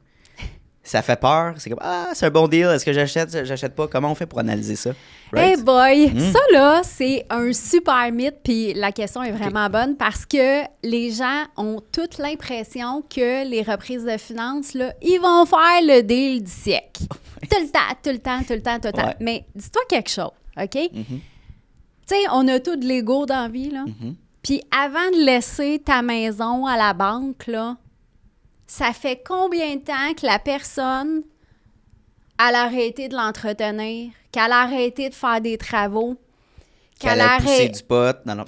Ça fait peur. C'est comme, c'est un bon deal. Est-ce que j'achète pas? Comment on fait pour analyser ça? Hey Right? boy, ça là, c'est un super mythe, puis la question est vraiment bonne parce que les gens ont toute l'impression que les reprises de finances, là, ils vont faire le deal du siècle. Tout le temps. Ouais. Mais dis-toi quelque chose, OK? Mhm. Tu sais, on a tout de l'ego dans la vie, là. Mhm. Puis avant de laisser ta maison à la banque, là, ça fait combien de temps que la personne, elle a arrêté de l'entretenir, qu'elle a arrêté de faire des travaux, Qu'elle a poussé du pot. Non.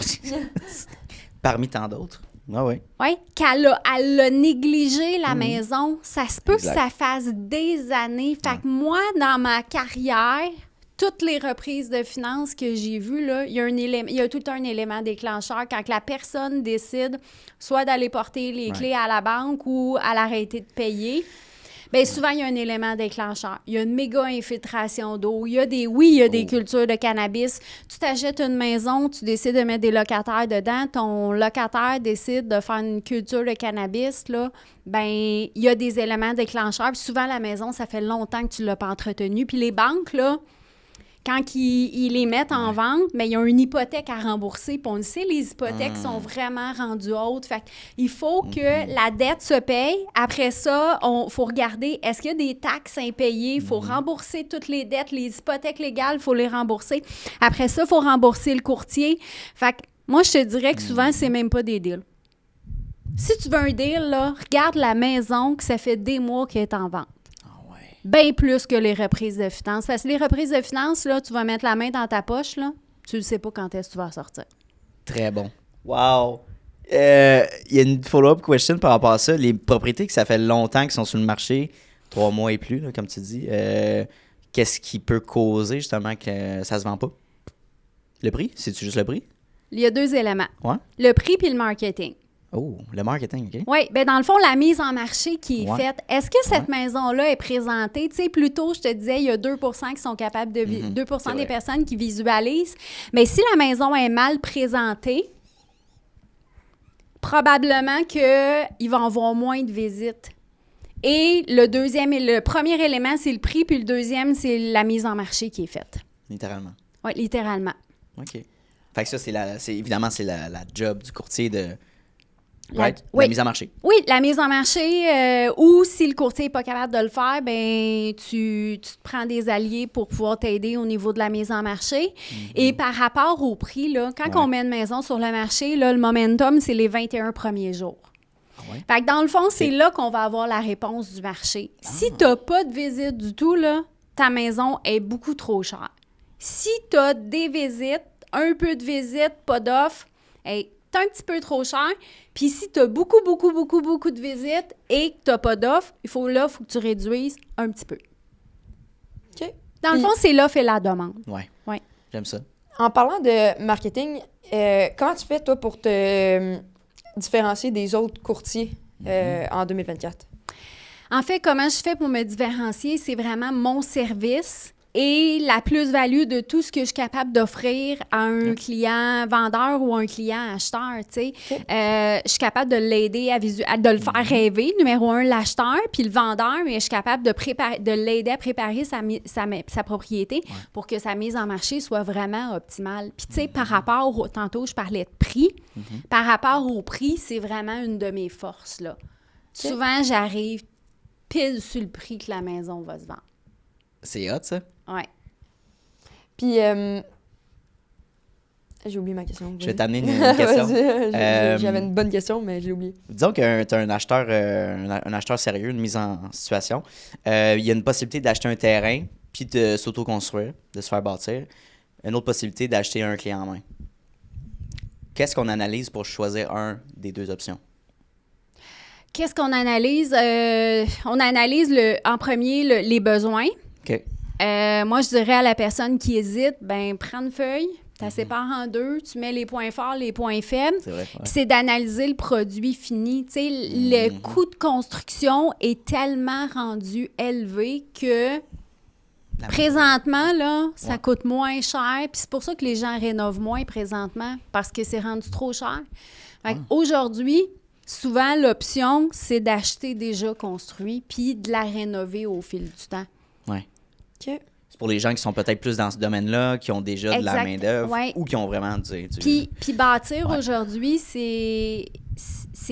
Parmi tant d'autres. Ah oui. Oui, elle a négligé la maison. Ça se peut Exact. que ça fasse des années. Fait que moi, dans ma carrière, toutes les reprises de finances que j'ai vues, là, il y a tout un élément déclencheur quand que la personne décide soit d'aller porter les clés à la banque ou à l'arrêter de payer. Bien, souvent, il y a un élément déclencheur. Il y a une méga infiltration d'eau. Il y a des cultures de cannabis. Tu t'achètes une maison, tu décides de mettre des locataires dedans. Ton locataire décide de faire une culture de cannabis, là. Bien, il y a des éléments déclencheurs. Puis souvent, la maison, ça fait longtemps que tu ne l'as pas entretenue. Puis les banques, là, quand ils les mettent en vente, mais ils ont une hypothèque à rembourser. Puis on le sait, les hypothèques sont vraiment rendues hautes. Fait qu'il faut que la dette se paye. Après ça, il faut regarder, est-ce qu'il y a des taxes impayées? Il faut rembourser toutes les dettes. Les hypothèques légales, il faut les rembourser. Après ça, il faut rembourser le courtier. Fait que moi, je te dirais que souvent, c'est même pas des deals. Si tu veux un deal, là, regarde la maison que ça fait des mois qu'elle est en vente. Bien plus que les reprises de finances. Parce que les reprises de finances, là, tu vas mettre la main dans ta poche, là, tu ne sais pas quand est-ce que tu vas en sortir. Très bon. Wow. Il y a une follow-up question par rapport à ça. Les propriétés que ça fait longtemps qu'ils sont sur le marché, 3 mois et plus, là, comme tu dis, qu'est-ce qui peut causer justement que ça se vend pas? Le prix? C'est-tu juste le prix? Il y a 2 éléments. Ouais. Le prix puis le marketing. Oh, le marketing, OK. Oui, bien dans le fond, la mise en marché qui est Ouais. faite, est-ce que cette maison-là est présentée? Tu sais, plus tôt, je te disais, il y a 2 qui sont capables de... 2 C'est des vrai. personnes qui visualisent. Mais si la maison est mal présentée, probablement qu'ils vont avoir moins de visites. Et le premier élément, c'est le prix, puis le deuxième, c'est la mise en marché qui est faite. Littéralement. Oui, littéralement. OK. Fait que ça, évidemment, c'est la job du courtier de... La- Right? oui. La mise en marché. Oui, la mise en marché, ou si le courtier n'est pas capable de le faire, ben tu te prends des alliés pour pouvoir t'aider au niveau de la mise en marché. Et par rapport au prix, là, quand on met une maison sur le marché, là, le momentum, c'est les 21 premiers jours. Ouais. Fait que dans le fond, c'est là qu'on va avoir la réponse du marché. Si tu n'as pas de visite du tout, là, ta maison est beaucoup trop chère. Si tu as des visites, un peu de visites, pas d'offres, hey, t'es un petit peu trop cher. Puis si tu as beaucoup de visites et que tu n'as pas d'offres, il faut que tu réduises un petit peu. OK. Dans le fond, c'est l'offre et la demande. Ouais. Ouais. J'aime ça. En parlant de marketing, comment tu fais, toi, pour te différencier des autres courtiers en 2024? En fait, comment je fais pour me différencier, c'est vraiment mon service et la plus-value de tout ce que je suis capable d'offrir à un client vendeur ou un client acheteur, tu sais. Je suis capable de l'aider de le faire rêver, numéro 1, l'acheteur, puis le vendeur, mais je suis capable de l'aider à préparer sa propriété pour que sa mise en marché soit vraiment optimale. Puis, tu sais, par rapport tantôt, je parlais de prix. Par rapport au prix, c'est vraiment une de mes forces, là. Souvent, j'arrive pile sur le prix que la maison va se vendre. C'est hot, ça. Ouais. Puis, j'ai oublié ma question. Je vais t'amener une question. Vas-y, j'avais une bonne question, mais j'ai oublié. Disons que tu as un acheteur sérieux, une mise en situation. Il y a une possibilité d'acheter un terrain, puis de s'auto-construire, de se faire bâtir. Une autre possibilité d'acheter un clé en main. Qu'est-ce qu'on analyse pour choisir un des deux options? Qu'est-ce qu'on analyse? On analyse en premier les besoins. OK. Moi, je dirais à la personne qui hésite, ben prends une feuille, tu la sépares en deux, tu mets les points forts, les points faibles. C'est vrai. Puis c'est d'analyser le produit fini. Tu sais, le coût de construction est tellement rendu élevé que présentement, là, ça coûte moins cher. Puis c'est pour ça que les gens rénovent moins présentement, parce que c'est rendu trop cher. Fait qu'aujourd'hui, souvent, l'option, c'est d'acheter déjà construit puis de la rénover au fil du temps. Ouais. OK. C'est pour les gens qui sont peut-être plus dans ce domaine-là, qui ont déjà de la Exact. main-d'œuvre Ouais. ou qui ont vraiment du... Puis bâtir Ouais. aujourd'hui, c'est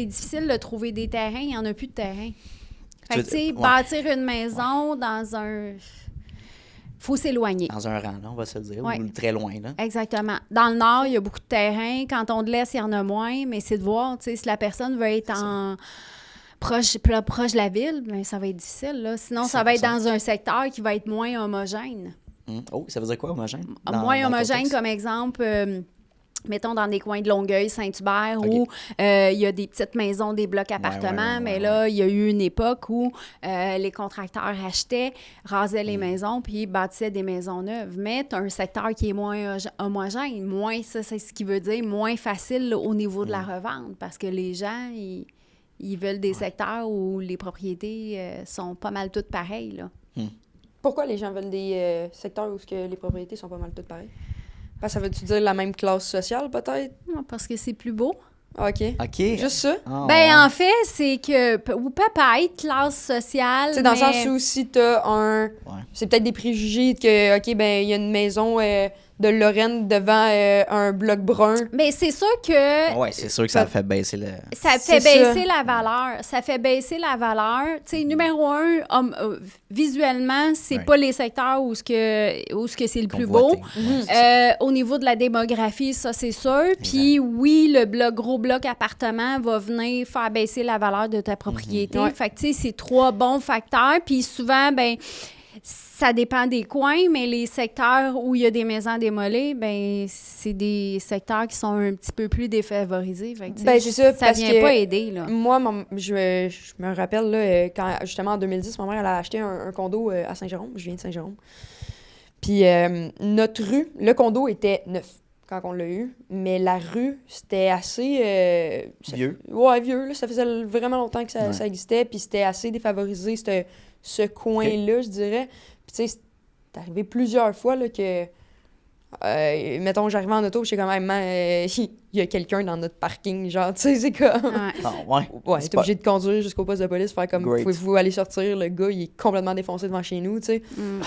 difficile de trouver des terrains. Il n'y en a plus de terrain. Fait que, tu sais, Ouais. bâtir une maison dans un... faut s'éloigner. Dans un rang, là, on va se le dire, Ouais. ou très loin, là. Exactement. Dans le nord, il y a beaucoup de terrains. Quand on de l'est, il y en a moins. Mais c'est de voir, tu sais, si la personne veut être proche de la ville, bien, ça va être difficile, là. Sinon, ça va être 100%. dans un secteur qui va être moins homogène. Oh, ça veut dire quoi, homogène? Moins Dans le homogène, contexte? comme exemple, mettons dans des coins de Longueuil, Saint-Hubert, OK. où il y a des petites maisons, des blocs appartements, mais là, il y a eu une époque où les contracteurs achetaient, rasaient les maisons, puis bâtissaient des maisons neuves. Mais tu as un secteur qui est moins homogène, moins, ça, c'est ce qui veut dire moins facile là, au niveau de la revente, parce que les gens, ils veulent des secteurs où les propriétés sont pas mal toutes pareilles, là. Pourquoi les gens veulent des secteurs où les propriétés sont pas mal toutes pareilles? Parce que ça veut-tu dire la même classe sociale, peut-être? Parce que c'est plus beau. Ah, OK. OK. Juste ça? Ah, Ben, ouais. en fait, c'est que... Ou peut-être classe sociale, Tu sais, dans le mais- sens où si t'as un... Ouais. C'est peut-être des préjugés que, OK, ben il y a une maison de Lorraine devant un bloc brun. Mais c'est sûr que Ouais, c'est sûr que ça fait baisser le... ça C'est fait baisser ça. la valeur. Ça fait baisser la valeur. Tu sais, numéro un, visuellement, c'est Ouais. pas les secteurs où ce que c'est le plus beau. Convoité. Mhm. Au niveau de la démographie, ça, c'est sûr. Puis oui, le gros bloc appartement va venir faire baisser la valeur de ta propriété. Ouais. Fait que, tu sais, c'est trois bons facteurs. Puis souvent, ben ça dépend des coins, mais les secteurs où il y a des maisons démolies, ben c'est des secteurs qui sont un petit peu plus défavorisés. Fait que, tu sais, Ben, c'est ça, parce vient que pas aider, là. Moi, je me rappelle, là, quand, justement, en 2010, ma mère, elle a acheté un condo à Saint-Jérôme. Je viens de Saint-Jérôme. Puis notre rue, le condo était neuf quand on l'a eu, mais la rue, c'était assez... Vieux. Ouais, vieux. Là, ça faisait vraiment longtemps que ça, Ouais. ça existait, puis c'était assez défavorisé, ce coin-là, je dirais. Puis tu sais, c'est arrivé plusieurs fois là, que... mettons, j'arrivais en auto, j'étais quand même, il y a quelqu'un dans notre parking, genre, tu sais, c'est comme... Ouais. Ah, ouais. Ouais, C'est t'es obligé de conduire jusqu'au poste de police, faire comme, Great. pouvez-vous aller sortir, le gars, il est complètement défoncé devant chez nous, tu sais. Mm.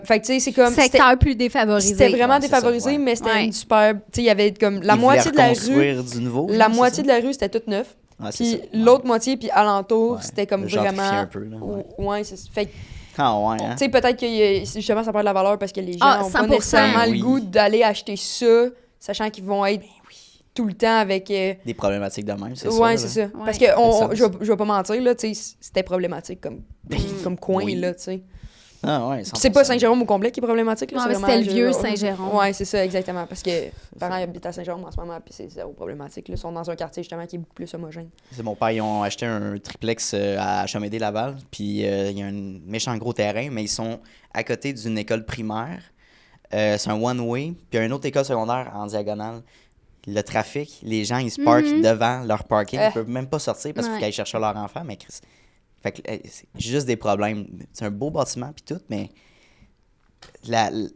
Fait que, tu sais, c'est comme... Secteur plus défavorisé. C'était vraiment Ouais, c'est ça, défavorisé, ouais. mais c'était Ouais. une super... Tu sais, il y avait comme la Ils moitié de voulaient la rue... reconstruire du nouveau. La moitié de la rue, c'était toute neuf. Puis l'autre moitié, puis alentour, Ouais. c'était comme Gentrifier vraiment... un peu, là, ouais. Ouais, c'est... Fait que, Ah, ouais, hein? tu sais, peut-être que justement, ça perd de la valeur parce que les gens Ah, n'ont pas 100%. nécessairement Oui. le goût d'aller acheter ça, sachant qu'ils vont être tout le temps avec... Des problématiques de même, c'est ça. Ouais, là. c'est ça. Ouais. Parce que Ça fait sens. je vais pas mentir, là, tu sais, c'était problématique comme coin, Oui. là, tu sais. Ah, ouais, Puis c'est pas 100%. Saint-Jérôme au complet qui est problématique, là. Ouais, c'est mais vraiment c'était le vieux Saint-Jérôme. Ouais, c'est ça, exactement. Parce que mes parents habitent à Saint-Jérôme en ce moment, puis c'est zéro problématique, là. Ils sont dans un quartier, justement, qui est beaucoup plus homogène. C'est mon père, ils ont acheté un triplex à Chamédé-Laval, puis il y a un méchant gros terrain, mais ils sont à côté d'une école primaire. C'est un one-way, puis une autre école secondaire en diagonale. Le trafic, les gens, ils se parquent devant leur parking, ils peuvent même pas sortir parce qu'il faut Ouais. qu'ils aillent chercher leur enfant, mais fait que, c'est juste des problèmes. C'est un beau bâtiment, puis tout, mais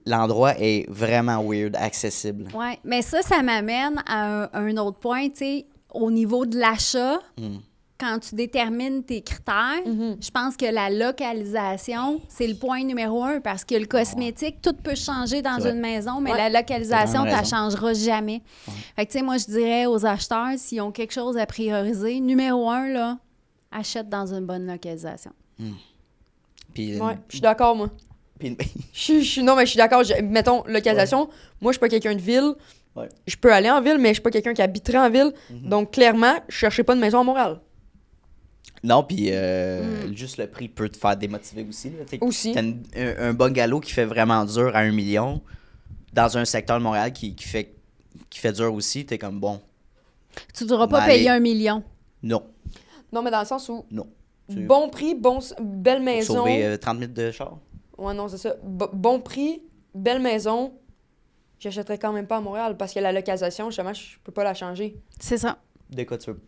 l'endroit est vraiment weird, accessible. Oui, mais ça m'amène à un autre point, tu sais, au niveau de l'achat, quand tu détermines tes critères, je pense que la localisation, c'est le point numéro un, parce que le cosmétique, tout peut changer dans C'est une maison, mais Ouais. la localisation, T'as tu vraiment ne raison. changeras jamais. Fait que, tu sais, moi, je dirais aux acheteurs, s'ils ont quelque chose à prioriser, numéro un, là, achète dans une bonne localisation. Puis, Ouais, je suis d'accord, moi. puis- Non, mais je suis d'accord. Mettons, localisation, moi, je suis pas quelqu'un de ville. Ouais. Je peux aller en ville, mais je suis pas quelqu'un qui habiterait en ville. Donc, clairement, je cherchais pas de maison à Montréal. Non, puis juste le prix peut te faire démotiver aussi. Là. Aussi. T'as un bungalow qui fait vraiment dur à 1 million dans un secteur de Montréal qui fait dur aussi. T'es comme, bon, Tu ne voudras pas Ben, payer allez. 1 million. non, Non, mais dans le sens où, non. bon prix, belle Pour maison. sauver 30 minutes de char. Ouais, non, c'est ça. Bon prix, belle maison. J'achèterais quand même pas à Montréal parce que la localisation, justement, je peux pas la changer. C'est ça. De quoi tu veux?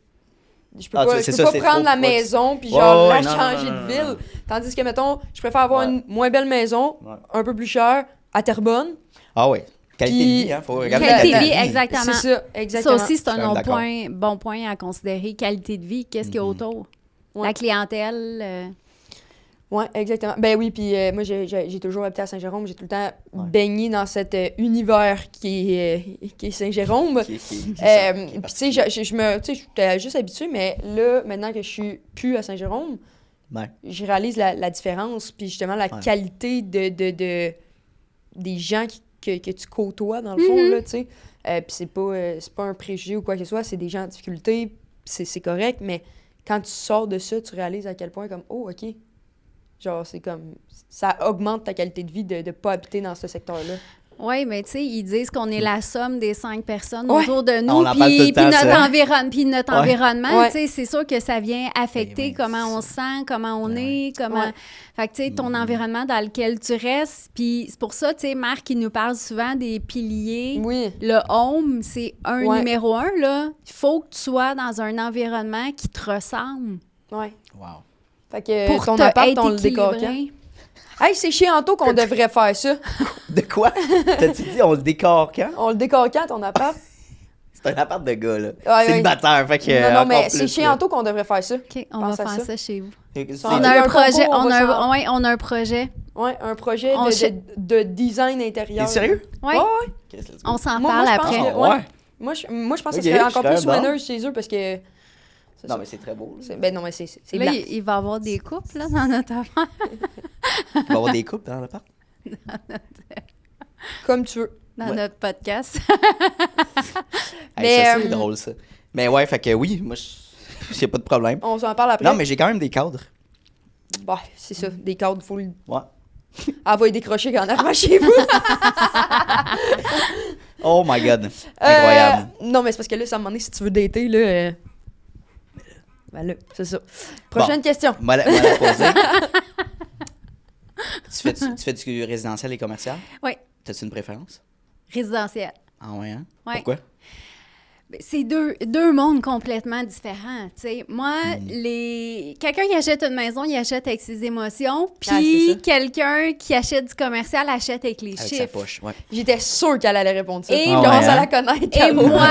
Je peux Ah, pas, c'est je ça, peux c'est pas prendre trop la proche. maison puis Ouais, genre ouais, la non, changer non, non, de ville. non. Tandis que, mettons, je préfère avoir Ouais. une moins belle maison, Ouais. un peu plus chère, à Terrebonne. Ah ouais. Qualité Puis- de vie, hein, faut regarder Qualité de la vie, vie. exactement. C'est ça, exactement. Ça aussi, c'est Je suis un autre d'accord. bon point à considérer. Qualité de vie, qu'est-ce qu'il y a autour? Ouais. La clientèle. Oui, exactement. Ben oui, puis moi, j'ai toujours habité à Saint-Jérôme. J'ai tout le temps Ouais. baigné dans cet univers qui est Saint-Jérôme. Qui Puis, tu sais, j'étais juste habituée, mais là, maintenant que je suis plus à Saint-Jérôme, Ouais. je réalise la différence, puis justement la Ouais. qualité des gens que tu côtoies, dans le fond, là, tu sais. Puis c'est pas un préjugé ou quoi que ce soit, c'est des gens en difficulté, c'est correct, mais quand tu sors de ça, tu réalises à quel point, comme, oh, OK. Genre, c'est comme, ça augmente ta qualité de vie de ne pas habiter dans ce secteur-là. Oui, mais tu sais, ils disent qu'on est la somme des 5 personnes Ouais. autour de nous. On en parle tout le Puis temps, notre, ça. puis notre Ouais. environnement, Ouais. tu sais, c'est sûr que ça vient affecter Ben oui, comment on c'est se sent, comment on Ben est, comment... Ouais. Fait que, tu sais, ton environnement dans lequel tu restes. Puis c'est pour ça, tu sais, Marc, il nous parle souvent des piliers. Oui. Le home, c'est Ouais. numéro 1, là. Il faut que tu sois dans un environnement qui te ressemble Ouais. Wow. Fait que pour ton te appart, être on le décore quand? équilibré. Hey, c'est chianto qu'on devrait faire ça. De quoi? T'as-tu dit on le décore quand? On le décore quand, ton appart? C'est un appart de gars, là. Ouais, Célibataire, fait que. non, non, encore mais plus, c'est là. chianto qu'on devrait faire ça. OK, on Pense va à faire ça. ça chez vous. C'est- On Il y a a un un projet, concours, on a un projet. Ouais, un projet On de design intérieur. T'es sérieux? Ouais, Ouais, ouais. Chris, let's go. on s'en Moi, parle je pense après. que- Ah, ouais. ouais. Moi, je pense que Ok, ce serait je encore serais plus bon. winner chez eux parce que... c'est Non, ça. mais c'est très beau. Là. Ben non, mais c'est Là, blanc. il va y avoir des couples là, dans notre affaire. Il va y avoir des couples dans l'appart. Comme tu veux. Dans Ouais. notre podcast. Hey, Mais, ça, c'est drôle, ça. Mais ouais, fait que oui, moi, j'ai pas de problème. On s'en parle après. Non, mais j'ai quand même des cadres. Bah, c'est ça. Des cadres, faut le... Ouais. Ah, va y décrocher quand on arrive chez vous. Oh my god. Incroyable. Non, mais c'est parce que là, ça me demande si tu veux dater, là... Ben là, c'est ça. Prochaine question. Moi, la poser. tu fais du résidentiel et commercial? Oui, T'as-tu une préférence? résidentiel. Ah ouais, hein? Ouais. Pourquoi? Ben, c'est deux mondes complètement différents, tu sais. Moi, quelqu'un qui achète une maison, il achète avec ses émotions, Ah, c'est puis ça. quelqu'un qui achète du commercial achète avec les Avec sa chiffres. poche, ouais. J'étais sûre qu'elle allait répondre ça. Et Je Ah commence ouais, à hein? la connaître. Et Caro. moi,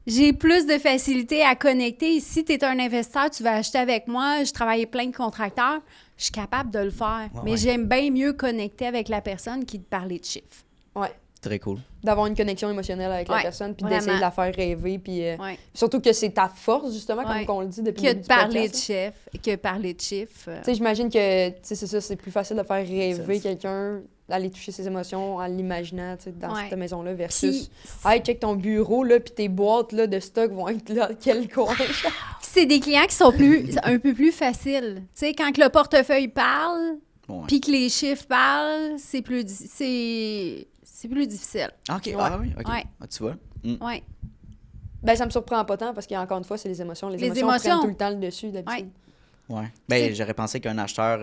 j'ai plus de facilité à connecter. Si tu es un investisseur, tu vas acheter avec moi. Je travaille plein de contracteurs. Je suis capable de le faire. Ouais, mais ouais. j'aime bien mieux connecter avec la personne qui de parler de chiffres. Ouais. Très cool. D'avoir une connexion émotionnelle avec la Ouais, personne, puis vraiment. d'essayer de la faire rêver, puis... Ouais. surtout que c'est ta force, justement, Ouais. comme on le dit depuis Que le de début du parler de podcast, chiffres. Que parler de chiffres. Tu sais, j'imagine que, tu sais, c'est ça, c'est plus facile de faire rêver Ça, quelqu'un, d'aller toucher ses émotions en l'imaginant, tu sais, dans Ouais. cette maison-là, versus... Puis, Hey, check ton bureau, là, puis tes boîtes, là, de stock vont être là, quel coin? c'est des clients qui sont un peu plus faciles. Tu sais, quand que le portefeuille parle, Ouais. puis que les chiffres parlent, c'est plus difficile. Ah, ok, ah oui, ok. Ouais. Ah, tu vois? Ouais. Ben, ça me surprend pas tant, parce qu'encore une fois, c'est les émotions. Les Les émotions émotions. prennent tout le temps le dessus, d'habitude. Ouais. Ben, T'sais- j'aurais pensé qu'un acheteur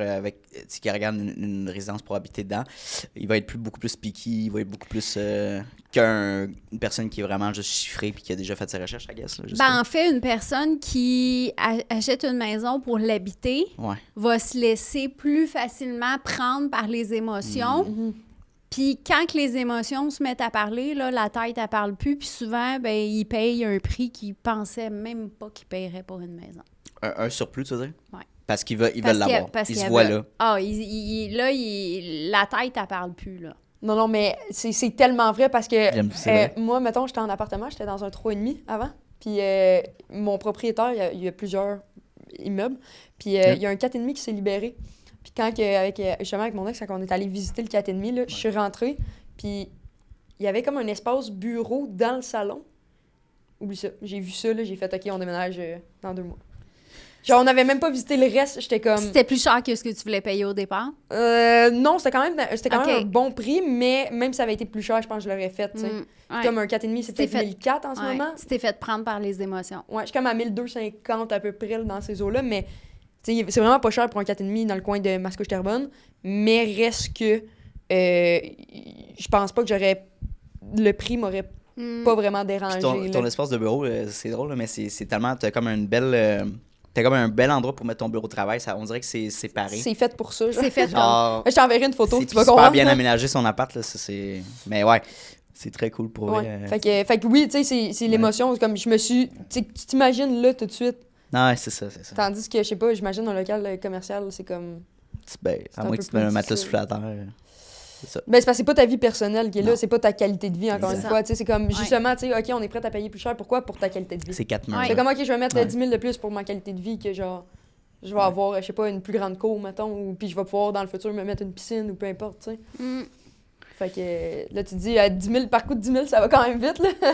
qui regarde une résidence pour habiter dedans, il va être beaucoup plus picky, il va être beaucoup plus qu'une personne qui est vraiment juste chiffrée puis qui a déjà fait ses recherches, I guess. Là, je sais Ben, en fait, une personne qui achète une maison pour l'habiter pas. Ouais. va se laisser plus facilement prendre par les émotions. Mhm. Puis quand que les émotions se mettent à parler, là, la tête, elle parle plus. Puis souvent, ben, ils payent un prix qu'ils pensaient même pas qu'ils paieraient pour une maison. Un surplus, tu veux dire? Ouais. Parce qu'ils veulent l'avoir. parce Ils qu'il se y voient avait- là. Ah, la tête, elle parle plus, là. Non, non, mais c'est tellement vrai, parce que C'est vrai. moi, mettons, j'étais en appartement, j'étais dans un 3,5 avant, puis mon propriétaire, il y a plusieurs immeubles, puis il y a un 4,5 qui s'est libéré. Puis quand, justement, avec mon ex, quand on est allé visiter le 4,5, là, je suis rentrée, puis il y avait comme un espace bureau dans le salon. Oublie ça. J'ai vu ça, là, j'ai fait « OK, on déménage dans 2 mois ». Genre, on n'avait même pas visité le reste, j'étais comme... C'était plus cher que ce que tu voulais payer au départ. Non, c'était quand même OK. un bon prix, mais même si ça avait été plus cher, je pense que je l'aurais fait, tu sais. Ouais. Comme un 4,5, c'est T'es peut-être fait- 1004 en ce Ouais. moment. Tu t'es fait prendre par les émotions. Ouais, je suis comme à 1250 à peu près là, dans ces eaux-là, mais tu sais, c'est vraiment pas cher pour un 4,5 dans le coin de Mascouche-Terrebonne, mais reste que je pense pas que le prix m'aurait pas vraiment dérangé. Puis ton là. espace de bureau, c'est drôle, là, mais c'est tellement. T'as comme une belle. T'as comme un bel endroit pour mettre ton bureau de travail. On dirait que c'est séparé. C'est fait pour ça. Genre. C'est fait comme... Genre, Je t'enverrai une photo, c'est tu vas super comprendre. bien là. aménagé son appart. Là, mais ouais. C'est très cool pour Ouais. vrai. Fait que oui, tu sais, c'est l'émotion. C'est comme je me suis. Tu sais, tu t'imagines là tout de suite. Non, c'est ça. Tandis que, je sais pas, j'imagine un local commercial, c'est comme. Ben, C'est à un moins peu que tu te mets un plus matelas difficile. soufflé à terre. C'est ça. Ben, c'est parce que c'est pas ta vie personnelle qui est là, Non. c'est pas ta qualité de vie, encore une Exact. fois. Tu sais, c'est comme, justement, tu sais, OK, on est prêt à payer plus cher. Pourquoi? Pour ta qualité de vie. C'est 4 murs. Ouais. C'est comme, OK, je vais mettre Ouais. 10 000 de plus pour ma qualité de vie que, genre, je vais avoir, je sais pas, une plus grande cour, mettons, ou puis je vais pouvoir, dans le futur, me mettre une piscine ou peu importe, tu sais. Mm. Fait que là, tu te dis, à 10 000, par coup de 10 000, ça va quand même vite, là.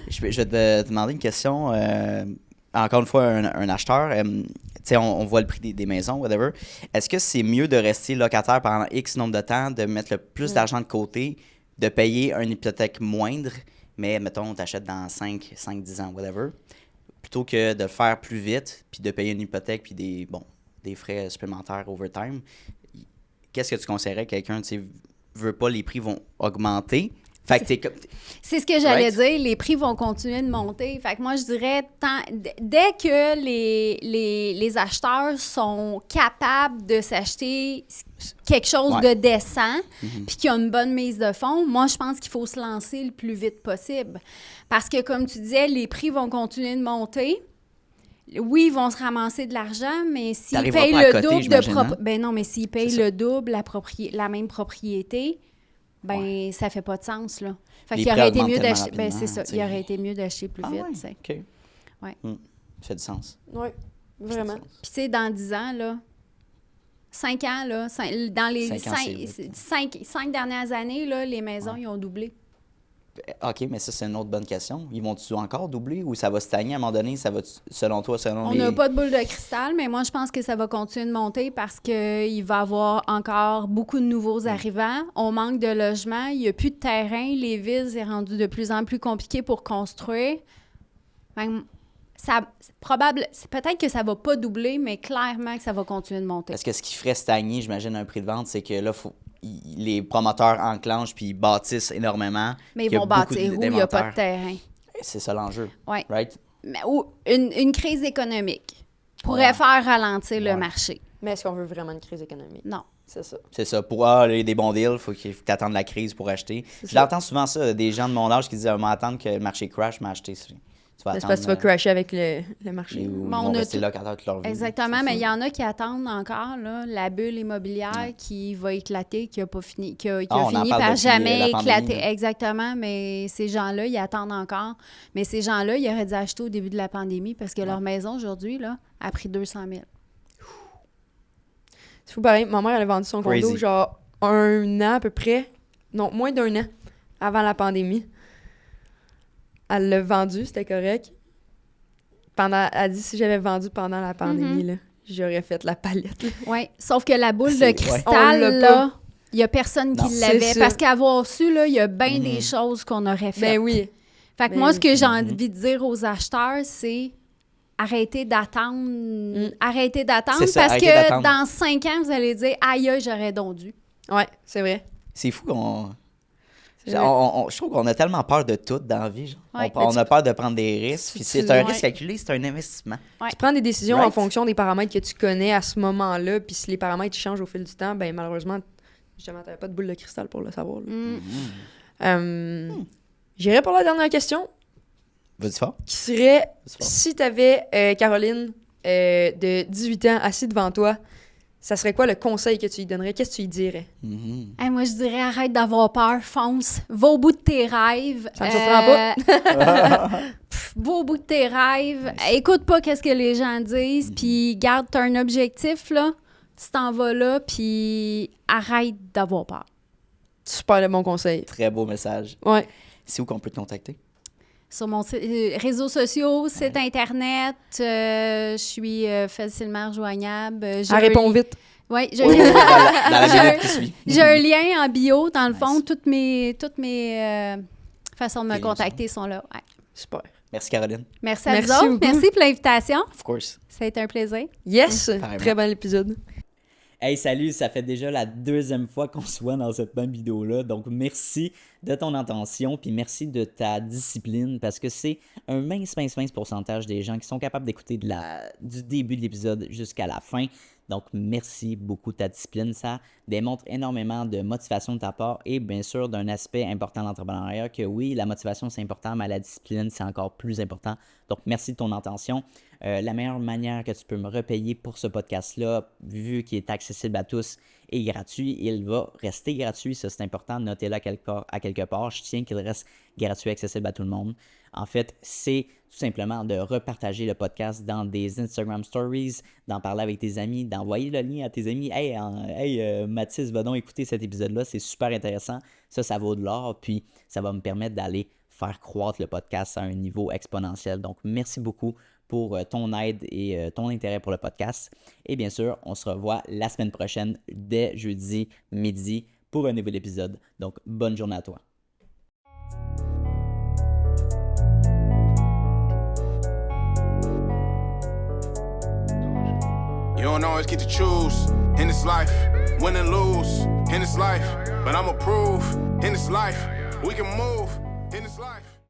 Je vais te demander une question. Encore une fois, un acheteur, tu sais, on voit le prix des maisons, whatever. Est-ce que c'est mieux de rester locataire pendant X nombre de temps, de mettre le plus d'argent de côté, de payer une hypothèque moindre, mais mettons, tu achètes dans 5-10 ans, whatever, plutôt que de le faire plus vite, puis de payer une hypothèque, puis des frais supplémentaires overtime? Qu'est-ce que tu conseillerais à quelqu'un, tu sais, veut pas, les prix vont augmenter? Fait que t'es comme. C'est ce que j'allais Right. dire, les prix vont continuer de monter. Fait que moi, je dirais, dès que les acheteurs sont capables de s'acheter quelque chose Ouais. de décent, puis qu'il y a une bonne mise de fonds, moi, je pense qu'il faut se lancer le plus vite possible. Parce que, comme tu disais, les prix vont continuer de monter. Oui, ils vont se ramasser de l'argent, mais s'ils T'arriveras payent pas à le côté, double de j'imagine, hein? ben non, mais s'ils payent C'est ça. le double la même propriété, ben ça fait pas de sens, là. Fait Les qu'il prix aurait été augmentent mieux tellement d'acheter. Ben c'est rapidement, ça. tu Il sais. aurait été mieux d'acheter plus vite, ouais? tu sais. OK. Ouais. Ça fait du sens. Ouais, vraiment. Puis tu sais, dans 10 ans, là, 5 ans, là, dans les 5 ans, c'est vite. 5 dernières années, là, les maisons, ils ont doublé. OK, mais ça, c'est une autre bonne question. Ils vont-tu encore doubler ou ça va stagner à un moment donné? Ça va, selon toi, selon On les... n'a pas de boule de cristal, mais moi, je pense que ça va continuer de monter parce qu'il va y avoir encore beaucoup de nouveaux arrivants. On manque de logements. Il n'y a plus de terrain. Les villes sont rendues de plus en plus compliquées pour construire. Fait que c'est peut-être que ça va pas doubler, mais clairement que ça va continuer de monter. Parce que ce qui ferait stagner, j'imagine, un prix de vente, c'est que là, les promoteurs enclenchent puis ils bâtissent énormément. Mais ils qu'il y a vont beaucoup bâtir où il n'y a pas de d'inventaire. terrain. C'est ça l'enjeu, Ouais. right? Ou une crise économique pourrait Ouais. faire ralentir le Ouais. marché. Mais est-ce qu'on veut vraiment une crise économique? Non. C'est ça. C'est ça. Pour il y a des bons deals, il faut que tu attendes la crise pour acheter. Je l'entends souvent ça, des gens de mon âge qui disent « On va attendre que le marché crash, m'acheter. » Tu vas C'est parce que tu vas crasher avec le marché. Ils Mais vont on a rester tout- locataires toute leur vie. Exactement, C'est mais ça. il y en a qui attendent encore là, la bulle immobilière qui va éclater, qui a pas fini, qui a Ah, on en fini parle par depuis, jamais la pandémie, éclater. là. Exactement, mais ces gens-là, ils attendent encore. Mais ces gens-là, ils auraient dû acheter au début de la pandémie parce que leur maison aujourd'hui là a pris 200 000. C'est fou pareil. Ma mère, elle a vendu son condo Crazy. genre 1 an à peu près. Non, moins d'1 an avant la pandémie. Elle l'a vendu, c'était correct. Elle a dit si j'avais vendu pendant la pandémie, là, j'aurais fait la palette. là. Oui, sauf que la boule de C'est- ouais. cristal, On l'a là, pas. il n'y a personne Non. qui C'est l'avait. ça. Parce qu'avoir su, là, il y a bien Mhm. des choses qu'on aurait faites. Ben oui. Fait que Ben moi, oui. ce que j'ai envie de dire aux acheteurs, c'est arrêtez d'attendre. Arrêtez d'attendre C'est ça, parce arrêtez que d'attendre. dans 5 ans, vous allez dire aïe, aïe, j'aurais donc dû. Ouais, c'est vrai. C'est fou qu'on... C'est vrai. Je trouve qu'on a tellement peur de tout dans la vie. Genre. Ouais. On a peur de prendre des risques. Puis c'est tu- un ouais. risque calculé, c'est un investissement. Tu prends des décisions Right. en fonction des paramètres que tu connais à ce moment-là, puis si les paramètres changent au fil du temps, ben malheureusement, justement, t'avais pas de boule de cristal pour le savoir. là. J'irai pour la dernière question, Vas-y fort. qui serait Vas-y fort. si t'avais Caroline de 18 ans assise devant toi, ça serait quoi le conseil que tu lui donnerais? Qu'est-ce que tu lui dirais? Mhm. Hey, moi, je dirais arrête d'avoir peur, fonce, va au bout de tes rêves. Ça me surprend pas. Va au bout de tes rêves. Écoute pas qu'est-ce que les gens disent, puis garde, t'as un objectif, là. Tu t'en vas là, puis arrête d'avoir peur. Super le bon conseil. Très beau message. Ouais. C'est où qu'on peut te contacter? Sur mon réseaux sociaux, site Internet, je suis facilement rejoignable. Elle répond vite. Oui, Oui, oui, dans la J'ai- minute qui suit. j'ai un lien en bio, dans le fond. Nice. Toutes mes façons de me Tes liens contacter sont là. Ouais. Super. Merci Caroline. Merci à Merci vous autres. beaucoup. Merci pour l'invitation. Of course. Ça a été un plaisir. Yes! Pareillement. Très bel épisode. Hey, salut, ça fait déjà la deuxième fois qu'on se voit dans cette même vidéo-là. Donc, merci de ton attention, puis merci de ta discipline, parce que c'est un mince pourcentage des gens qui sont capables d'écouter du début de l'épisode jusqu'à la fin. Donc, merci beaucoup de ta discipline. Ça démontre énormément de motivation de ta part et bien sûr d'un aspect important de l'entrepreneuriat que oui, la motivation c'est important, mais la discipline c'est encore plus important. Donc, merci de ton intention. La meilleure manière que tu peux me repayer pour ce podcast-là, vu qu'il est accessible à tous et gratuit, il va rester gratuit. Ça, c'est important. Notez-le à quelque part. Je tiens qu'il reste gratuit, accessible à tout le monde. En fait, c'est tout simplement de repartager le podcast dans des Instagram Stories, d'en parler avec tes amis, d'envoyer le lien à tes amis. Hey, Mathis, va donc écouter cet épisode-là. C'est super intéressant. Ça vaut de l'or. Puis, ça va me permettre d'aller faire croître le podcast à un niveau exponentiel. Donc, merci beaucoup pour ton aide et ton intérêt pour le podcast. Et bien sûr, on se revoit la semaine prochaine dès jeudi midi pour un nouvel épisode. Donc, bonne journée à toi. You don't always get to choose in this life, win and lose in this life. But I'ma prove in this life, we can move in this life.